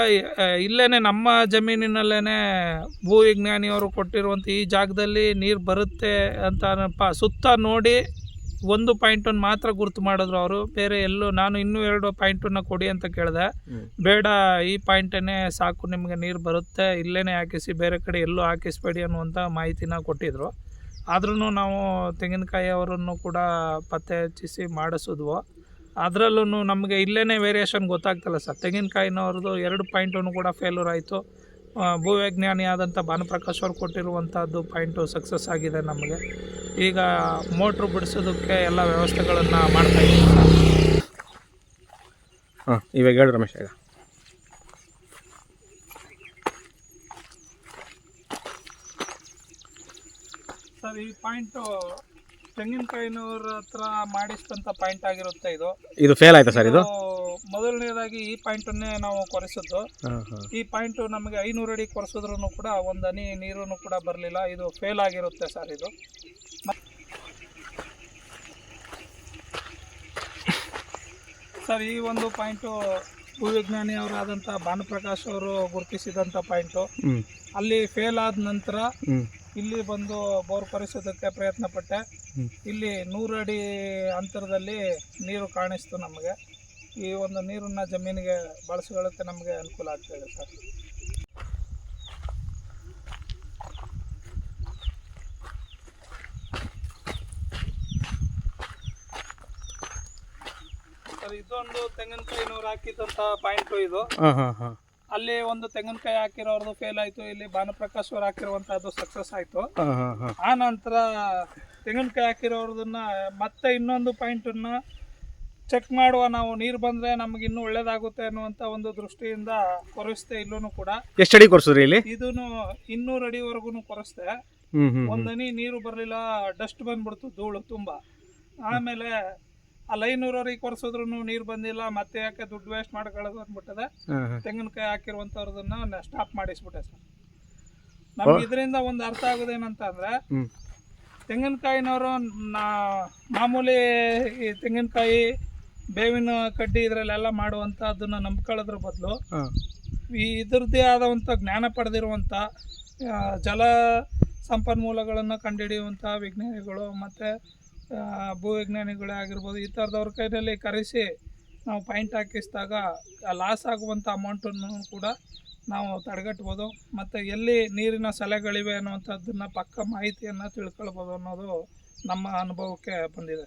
ಇಲ್ಲೇನೆ ನಮ್ಮ ಜಮೀನಿನಲ್ಲೇನೆ ಭೂವಿಜ್ಞಾನಿಯವರು ಕೊಟ್ಟಿರುವಂಥ ಈ ಜಾಗದಲ್ಲಿ ನೀರು ಬರುತ್ತೆ ಅಂತ ಸುತ್ತ ನೋಡಿ ಒಂದು ಪಾಯಿಂಟನ್ನು ಮಾತ್ರ ಗುರುತು ಮಾಡಿದ್ರು ಅವರು. ಬೇರೆ ಎಲ್ಲೂ ನಾನು ಇನ್ನೂ 2 ಪಾಯಿಂಟನ್ನು ಕೊಡಿ ಅಂತ ಕೇಳಿದೆ. ಬೇಡ, ಈ ಪಾಯಿಂಟನ್ನೇ ಸಾಕು, ನಿಮಗೆ ನೀರು ಬರುತ್ತೆ, ಇಲ್ಲೇ ಹಾಕಿಸಿ, ಬೇರೆ ಕಡೆ ಎಲ್ಲೂ ಹಾಕಿಸ್ಬೇಡಿ ಅನ್ನುವಂಥ ಮಾಹಿತಿನ ಕೊಟ್ಟಿದ್ರು. ಆದ್ರೂ ನಾವು ತೆಂಗಿನಕಾಯಿ ಅವರನ್ನು ಕೂಡ ಪತ್ತೆ ಹಚ್ಚಿಸಿ ಮಾಡಿಸಿದ್ವು. ಅದರಲ್ಲೂ ನಮಗೆ ಇಲ್ಲೇ ವೇರಿಯೇಷನ್ ಗೊತ್ತಾಗ್ತಲ್ಲ ಸರ್. ತೆಂಗಿನಕಾಯಿನವ್ರದ್ದು 2 ಪಾಯಿಂಟನ್ನು ಕೂಡ ಫೇಲ್ಯೂರ್ ಆಯಿತು. ಭೂವಿಜ್ಞಾನಿ ಆದಂಥ ಭಾನುಪ್ರಕಾಶ್ ಅವ್ರು ಕೊಟ್ಟಿರುವಂಥದ್ದು ಪಾಯಿಂಟು ಸಕ್ಸಸ್ ಆಗಿದೆ ನಮಗೆ. ಈಗ ಮೋಟ್ರು ಬಿಡಿಸೋದಕ್ಕೆ ಎಲ್ಲ ವ್ಯವಸ್ಥೆಗಳನ್ನು ಮಾಡ್ತಾಯಿದ್ದೀವಿ ಸರ್. ಇವಾಗ ಹೇಳಿ ರಮೇಶ್. ಈಗ ಸರ್, ಈ ಪಾಯಿಂಟು ತೆಂಗಿನಕಾಯಿನವ್ರ ಹತ್ರ ಮಾಡಿಸಿದಂಥ ಪಾಯಿಂಟ್ ಆಗಿರುತ್ತೆ. ಇದು ಫೇಲ್ ಆಯ್ತಾ ಸರ್? ಇದು ಮೊದಲನೇದಾಗಿ ಈ ಪಾಯಿಂಟನ್ನೇ ನಾವು ಕೊರೆಸಿದ್ದು. ಈ ಪಾಯಿಂಟು ನಮಗೆ 500 ಅಡಿ ಕೊರೆಸಿದ್ರೂ ಕೂಡ ಒಂದು ಹನಿ ನೀರು ಕೂಡ ಬರಲಿಲ್ಲ. ಇದು ಫೇಲ್ ಆಗಿರುತ್ತೆ ಸರ್. ಇದು ಸರ್, ಈ ಒಂದು ಪಾಯಿಂಟು ಭೂವಿಜ್ಞಾನಿ ಅವರಾದಂಥ ಭಾನುಪ್ರಕಾಶ್ ಅವರು ಗುರುತಿಸಿದಂಥ ಪಾಯಿಂಟು. ಅಲ್ಲಿ ಫೇಲ್ ಆದ ನಂತರ ಇಲ್ಲಿ ಬಂದು ಬೋರ್ ಕೊರೆಸೋದಕ್ಕೆ ಪ್ರಯತ್ನ ಪಟ್ಟೆ. ಇಲ್ಲಿ 100 ಅಡಿ ಅಂತರದಲ್ಲಿ ನೀರು ಕಾಣಿಸ್ತು ನಮಗೆ. ಈ ಒಂದು ನೀರನ್ನು ಜಮೀನಿಗೆ ಬಳಸ್ಕೊಳ್ಳೋಕ್ಕೆ ನಮಗೆ ಅನುಕೂಲ ಆಗ್ತಾಯಿದೆ ಸರ್. ಸರ್, ಇದೊಂದು ತೆಂಗಿನಕಾಯಿನವ್ರು ಹಾಕಿದಂಥ ಪಾಯಿಂಟು ಇದು. ಅಲ್ಲಿ ಒಂದು ತೆಂಗಿನಕಾಯಿ ಹಾಕಿರೋರ್ದು ಫೇಲ್ ಆಯಿತು. ಇಲ್ಲಿ ಭಾನುಪ್ರಕಾಶ್ ಅವ್ರು ಹಾಕಿರುವಂಥದ್ದು ಸಕ್ಸಸ್ ಆಯಿತು. ಆ ನಂತರ ತೆಂಗಿನಕಾಯಿ ಹಾಕಿರೋದನ್ನ ಮತ್ತೆ ಇನ್ನೊಂದು ಪಾಯಿಂಟನ್ನು ಚೆಕ್ ಮಾಡುವ, ನಾವು ನೀರು ಬಂದರೆ ನಮಗೆ ಇನ್ನೂ ಒಳ್ಳೇದಾಗುತ್ತೆ ಅನ್ನುವಂಥ ಒಂದು ದೃಷ್ಟಿಯಿಂದ ಕೊರೆಸ್ತೆ. ಇಲ್ಲೂ ಕೂಡ ಎಷ್ಟು ಅಡಿ ಕೊರೆಸಿದ್ರಿ ಇಲ್ಲಿ? ಇದೂ 200 ಅಡಿವರೆಗೂ ಕೊರೆಸ್ತೆ. ಒಂದು ಹನಿ ನೀರು ಬರಲಿಲ್ಲ, ಡಸ್ಟ್ ಬಂದ್ಬಿಡ್ತು, ಧೂಳು ತುಂಬ. ಆಮೇಲೆ ಅಲ್ಲಿ 500 ಅಡಿ ಕೊರೆಸಿದ್ರು ನೀರು ಬಂದಿಲ್ಲ. ಮತ್ತೆ ಯಾಕೆ ದುಡ್ಡು ವೇಸ್ಟ್ ಮಾಡ್ಕೊಳ್ಳೋದು ಅಂದ್ಬಿಟ್ಟದೆ. ತೆಂಗಿನಕಾಯಿ ಹಾಕಿರುವಂಥವ್ರದನ್ನ ಸ್ಟಾಪ್ ಮಾಡಿಸ್ಬಿಟ್ಟೆ ಸರ್. ನಮ್ಗೆ ಇದರಿಂದ ಒಂದು ಅರ್ಥ ಆಗೋದೇನಂತ ಅಂದರೆ, ತೆಂಗಿನಕಾಯಿನವರು ಮಾಮೂಲಿ ಈ ತೆಂಗಿನಕಾಯಿ, ಬೇವಿನ ಕಡ್ಡಿ ಇದರಲ್ಲೆಲ್ಲ ಮಾಡುವಂಥದ್ದನ್ನು ನಂಬ್ಕೊಳ್ಳೋದ್ರ ಬದಲು ಇದ್ರದ್ದೇ ಆದಂಥ ಜ್ಞಾನ ಪಡೆದಿರುವಂಥ ಜಲ ಸಂಪನ್ಮೂಲಗಳನ್ನು ಕಂಡುಹಿಡಿಯುವಂತಹ ವಿಜ್ಞಾನಿಗಳು ಮತ್ತು ಭೂವಿಜ್ಞಾನಿಗಳೇ ಆಗಿರ್ಬೋದು, ಈ ಥರದವ್ರ ಕೈಯಲ್ಲಿ ಕರೆಸಿ ನಾವು ಪಾಯಿಂಟ್ ಹಾಕಿಸಿದಾಗ ಲಾಸ್ ಆಗುವಂಥ ಅಮೌಂಟನ್ನು ಕೂಡ ನಾವು ತಡೆಗಟ್ಬೋದು. ಮತ್ತು ಎಲ್ಲಿ ನೀರಿನ ಸೆಲೆಗಳಿವೆ ಅನ್ನುವಂಥದ್ದನ್ನು ಪಕ್ಕ ಮಾಹಿತಿಯನ್ನು ತಿಳ್ಕೊಳ್ಬೋದು ಅನ್ನೋದು ನಮ್ಮ ಅನುಭವಕ್ಕೆ ಬಂದಿದೆ.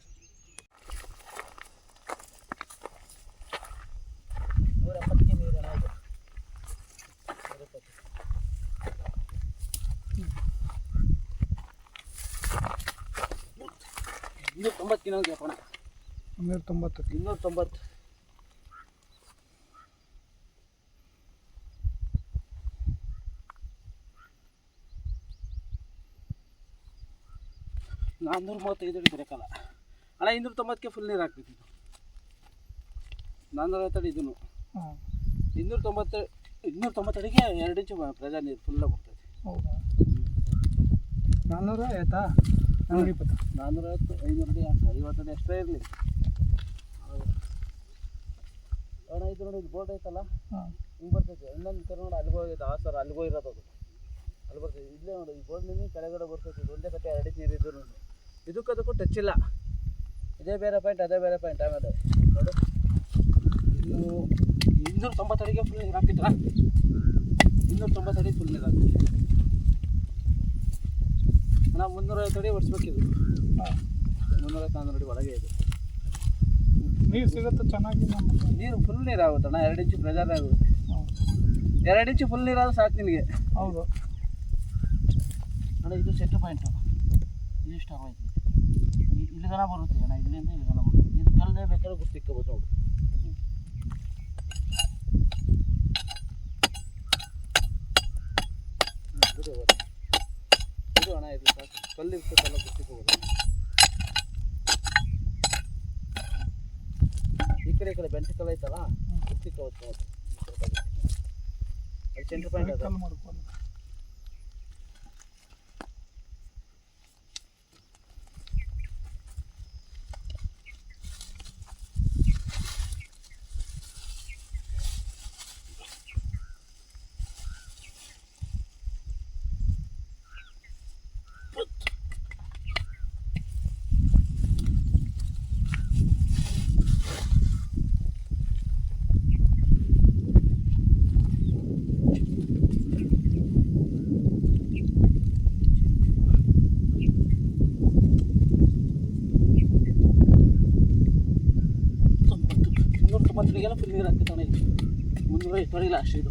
ನಾನ್ನೂರ 35 ಅಡಿ ಬರೋಕ್ಕಲ್ಲ ಅಣ್ಣ. 290ಕ್ಕೆ ಫುಲ್ ನೀರು ಹಾಕ್ಬೇಕು. 450 ಅಡಿ ಇದನ್ನು 290 ಅಡಿಗೆ 2 ಇಂಚು ಪ್ರೆಜರ್ ನೀರು ಫುಲ್ಲಾಗಿ ಬರ್ತದೆ. ಹೌದಾ? 400 ಆಯ್ತಾ? 420 450 500 ಅಡಿ ಆಗ್ತದೆ. 50 ಅಡಿ ಎಕ್ಸ್ಟ್ರಾ ಇರಲಿ ಅಣ್ಣ. ಇದು ನೋಡಿ, ಇದು ಬೋರ್ಡ್ ಐತಲ್ಲ, ಹಿಂಗೆ ಬರ್ತೈತೆ. ಇನ್ನೊಂದು ಕಡೆ ನೋಡಿ, ಅಲ್ಲಿಗೆ ಹೋಗಿದೆ ಆ ಸರ್, ಅಲ್ಲಿಗೆ ಹೋಗಿರೋದು ಅದು, ಅಲ್ಲಿ ಬರ್ತೈತೆ. ಇಲ್ಲೇ ನೋಡಿ, ಈ ಬೋರ್ಡ್ನಿಂದ ಕೆಳಗಡೆ ಬರ್ತೈತೆ. ಇದು ಒಂದೇ ಕಟ್ಟೆ 2 ಇಂಚು ನೀರು ಇದ್ದು ನೋಡಿ. ಇದಕ್ಕೂ ಟಚ್ ಇಲ್ಲ. ಇದೇ ಬೇರೆ ಪಾಯಿಂಟ್, ಅದೇ ಬೇರೆ ಪಾಯಿಂಟ್. ಆಮೇಲೆ ನೋಡಿ, 290 ಅಡಿಗೆ ಫುಲ್ ನೀರು ಹಾಕಿದ್ರ. 290 ಅಡಿ ಫುಲ್ ನೀರು ಹಾಕ್ತೀವಿ ನಾವು. 350 ಅಡಿ ಹೊಡಿಸ್ಬೇಕಿದು. 350-400 ಅಡಿ ಒಳಗೆ ಇದೆ ನೀರು ಸಿಗುತ್ತೆ ಚೆನ್ನಾಗಿ. ನಮಗೆ ನೀರು ಫುಲ್ ನೀರು ಆಗುತ್ತಣ್ಣ. 2 ಇಂಚು ಪ್ರೆಜರ್ ಆಗುತ್ತೆ. 2 ಇಂಚು ಫುಲ್ ನೀರಾದ್ರೆ ಸಾಕು ನಿನಗೆ. ಹೌದು ಅಣ್ಣ. ಇದು ಸೆಂಟ್ರ್ ಪಾಯಿಂಟು. ಇದು ಇಷ್ಟ ಆಗೋಯ್ತು. ಇಲ್ಲಿಗನ ಬರುತ್ತೆ ಅಣ್ಣ. ಇಲ್ಲಿಂದ ಇಲ್ಲಿಗನ ಬರುತ್ತೆ. ಇದು ಕಲ್ಲೇ ಬೇಕಾದ್ರೆ ಗುರ್ತಿಕ್ಕೋಬೋದು ನೋಡು. ಇದು ಅಣ್ಣ, ಇದು ಕಲ್ಲು ಇರ್ತದಲ್ಲ, ಗುರ್ತಿಕ್ಕೋಬೋದು. ಈ ಕಡೆ ಬೆಂಚ್ ಕಲ್ಲು ಐತಲ್ಲ, ಗುರ್ತಿಕ್ಕೋಬೋದು ನೋಡು. ಅದು ಸೆಂಟ್ರ್ ಪಾಯಿಂಟ್ ಅದು. ಮಾಡ್ಕೊಂಡು ಎಲ್ಲ ಫುಲ್ ನೀರು ಹಾಕ್ತಾನೆ. ಇಲ್ಲಿ 350 ಅಡಿ ಲಾಸ್ಟ್ ಇದು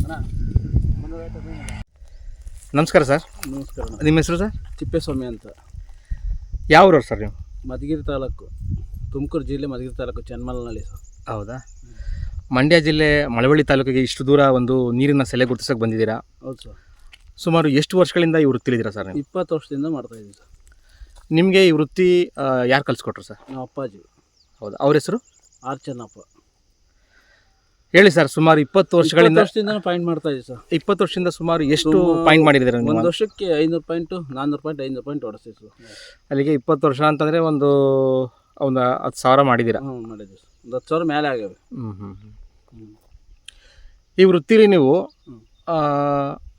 ಅಣ್ಣ. 350 ಅಡಿ. ನಮಸ್ಕಾರ ಸರ್. ನಮಸ್ಕಾರ. ನಿಮ್ಮ ಹೆಸರು ಸರ್? ತಿಪ್ಪೇಸ್ವಾಮಿ ಅಂತ. ಯಾವ ಊರವ್ರು ಸರ್ ನೀವು? ಮಧುಗಿರಿ ತಾಲೂಕು, ತುಮಕೂರು ಜಿಲ್ಲೆ ಮಧುಗಿರಿ ತಾಲೂಕು, ಚನ್ನಮಲ್ನಳ್ಳಿ ಸರ್. ಹೌದಾ? ಮಂಡ್ಯ ಜಿಲ್ಲೆ ಮಳವಳ್ಳಿ ತಾಲೂಕಿಗೆ ಇಷ್ಟು ದೂರ ಒಂದು ನೀರಿನ ಸೆಲೆ ಗುರುತಿಸೋಕೆ ಬಂದಿದ್ದೀರಾ. ಹೌದು ಸರ್. ಸುಮಾರು ಎಷ್ಟು ವರ್ಷಗಳಿಂದ ಈ ವೃತ್ತಿಲಿದ್ದೀರಾ ಸರ್ ನೀವು? 20 ವರ್ಷದಿಂದ ಮಾಡ್ತಾಯಿದ್ದೀವಿ ಸರ್. ನಿಮಗೆ ಈ ವೃತ್ತಿ ಯಾರು ಕಲಿಸ್ಕೊಟ್ರು ಸರ್? ನಮ್ಮ ಅಪ್ಪಾಜಿ. ಹೌದಾ? ಅವ್ರ ಹೆಸರು? ಆರ್ ಚೆನ್ನಪ್ಪ. ಹೇಳಿ ಸರ್, ಸುಮಾರು 20 ವರ್ಷಗಳಿಂದ ಪಾಯಿಂಟ್ ಮಾಡ್ತಾ ಇದ್ದೀವಿ ಸರ್. 20 ವರ್ಷದಿಂದ ಸುಮಾರು ಎಷ್ಟು ಪಾಯಿಂಟ್ ಮಾಡಿದ್ದೀರಾ ನೀವು? ಒಂದು ವರ್ಷಕ್ಕೆ 500 ಪಾಯಿಂಟ್, 400 ಪಾಯಿಂಟ್, 500 ಪಾಯಿಂಟ್ ಹೊಡಿಸ್ತೀವಿ ಸರ್. ಅಲ್ಲಿಗೆ 20 ವರ್ಷ ಅಂತಂದರೆ ಒಂದು 10,000 ಮಾಡಿದ್ದೀರಾ? ಹ್ಞೂ, ಮಾಡಿದ್ದೀವಿ ಸರ್. ಒಂದು 10,000 ಮೇಲೆ ಆಗ್ಯಾವೆ. ಈ ವೃತ್ತಿಲಿ ನೀವು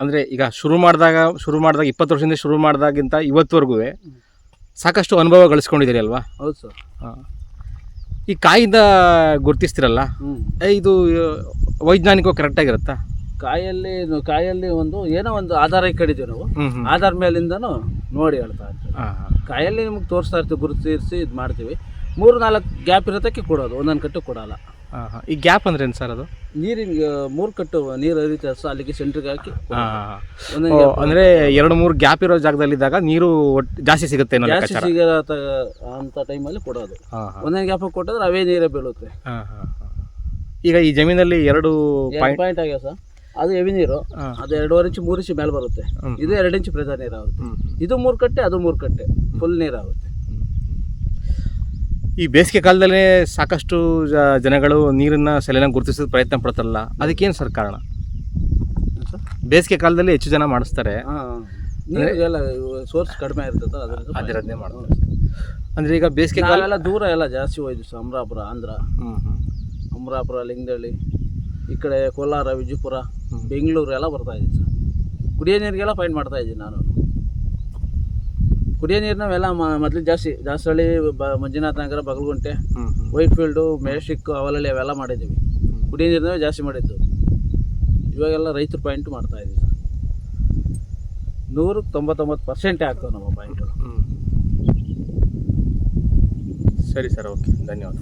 ಅಂದರೆ ಈಗ ಶುರು ಮಾಡಿದಾಗ 20 ವರ್ಷದಿಂದ ಶುರು ಮಾಡಿದಾಗಿಂತ ಇವತ್ತುವರೆಗೂ ಸಾಕಷ್ಟು ಅನುಭವ ಗಳಿಸ್ಕೊಂಡಿದ್ದೀರಿ ಅಲ್ವಾ? ಹೌದು ಸರ್. ಈ ಕಾಯಿಂದ ಗುರುತಿಸ್ತಿರಲ್ಲ, ಇದು ವೈಜ್ಞಾನಿಕವಾಗಿ ಕರೆಕ್ಟಾಗಿರುತ್ತಾ? ಕಾಯಲ್ಲಿ ಒಂದು ಏನೋ ಒಂದು ಆಧಾರ ಇಟ್ಟಿದ್ದೀವಿ ನಾವು. ಆಧಾರ ಮೇಲಿಂದನೂ ನೋಡಿ ಹೇಳ್ತಾ ಇರ್ತೀವಿ. ಕಾಯಲ್ಲಿ ನಿಮ್ಗೆ ತೋರಿಸ್ತಾ ಇರ್ತೀವಿ, ಗುರುತಿಸಿ ಇದು ಮಾಡ್ತೀವಿ. 3-4 ಗ್ಯಾಪ್ ಇರೋದಕ್ಕೆ ಕೊಡೋದು, ಒಂದೊಂದು ಕಟ್ಟು ಕೊಡೋಲ್ಲ. ಈ ಗ್ಯಾಪ್ ಅಂದ್ರೆ ಏನು ಸರ್? ಅದು ನೀರಿನ 3 ಕಟ್ಟು ನೀರು ಹರಿತಾ ಸರ್, ಅಲ್ಲಿಗೆ ಸೆಂಟ್ರಿಗೆ ಹಾಕಿ ಅಂದರೆ 2-3 ಗ್ಯಾಪ್ ಇರೋ ಜಾಗದಲ್ಲಿದ್ದಾಗ ನೀರು ಜಾಸ್ತಿ ಸಿಗುತ್ತೆ ಜಾಸ್ತಿ ಸಿಗೋ ಅಂತ ಟೈಮಲ್ಲಿ ಕೊಡೋದು. ಒಂದೊಂದು ಗ್ಯಾಪ್ ಕೊಟ್ಟಿದ್ರೆ ಅವೇ ನೀರೇ ಬೀಳುತ್ತೆ. ಈಗ ಈ ಜಮೀನಲ್ಲಿ 2 ಪಾಯಿಂಟ್ ಆಗ್ಯಾವ ಸರ್. ಅದು ಹೆವಿ ನೀರು, ಅದು 2.5 ಇಂಚು 3 ಇಂಚು ಮೇಲೆ ಬರುತ್ತೆ. ಇದು 2 ಇಂಚು ಪ್ರೆಜರ್ ನೀರು ಆಗುತ್ತೆ. ಇದು 3 ಕಟ್ಟೆ, ಅದು 3 ಕಟ್ಟೆ ಫುಲ್ ನೀರು ಆಗುತ್ತೆ. ಈ ಬೇಸಿಗೆ ಕಾಲದಲ್ಲೇ ಸಾಕಷ್ಟು ಜನಗಳು ನೀರನ್ನು ಸೆಲೆನ ಗುರುತಿಸೋದು ಪ್ರಯತ್ನ ಪಡ್ತಾರಲ್ಲ, ಅದಕ್ಕೇನು ಸರ್ ಕಾರಣ? ಬೇಸಿಗೆ ಕಾಲದಲ್ಲಿ ಹೆಚ್ಚು ಜನ ಮಾಡಿಸ್ತಾರೆ, ನೀರಿಗೆಲ್ಲ ಸೋರ್ಸ್ ಕಡಿಮೆ ಇರ್ತದೆ, ಅದರದ್ದೇ ಮಾಡ್ತಾರೆ. ಅಂದರೆ ಈಗ ಬೇಸಿಗೆ ಕಾಲ ದೂರ ಎಲ್ಲ ಜಾಸ್ತಿ ಹೋಯ್ತು ಸರ್. ಅಮರಾಪುರ, ಆಂಧ್ರ, ಅಮರಾಪುರ, ಲಿಂಗದಳ್ಳಿ, ಈ ಕಡೆ ಕೋಲಾರ, ವಿಜಯಪುರ, ಬೆಂಗಳೂರು ಎಲ್ಲ ಬರ್ತಾ ಇದೆ ಸರ್. ಕುಡಿಯೋ ನೀರಿಗೆಲ್ಲ ಪಾಯಿಂಟ್ ಮಾಡ್ತಾ ಇದ್ದೀನಿ ನಾನು. ಕುಡಿಯೋ ನೀರು ನಾವೆಲ್ಲ ಮೊದಲು ಜಾಸ್ತಿ ದಾಸರಳ್ಳಿ, ಮಂಜುನಾಥ ನಗರ, Bagalagunte, white field, Majestic, Avalahalli ಅವೆಲ್ಲ ಮಾಡಿದ್ದೀವಿ. ಕುಡಿಯೋ ನೀರನ್ನೇ ಜಾಸ್ತಿ ಮಾಡಿದ್ದು. ಇವಾಗೆಲ್ಲ ರೈತರು ಪಾಯಿಂಟ್ ಮಾಡ್ತಾ ಇದ್ದೀವಿ ಸರ್. 199% ಆಗ್ತವೆ ನಮ್ಮ ಪಾಯಿಂಟು. ಸರಿ ಸರ್, ಓಕೆ, ಧನ್ಯವಾದ.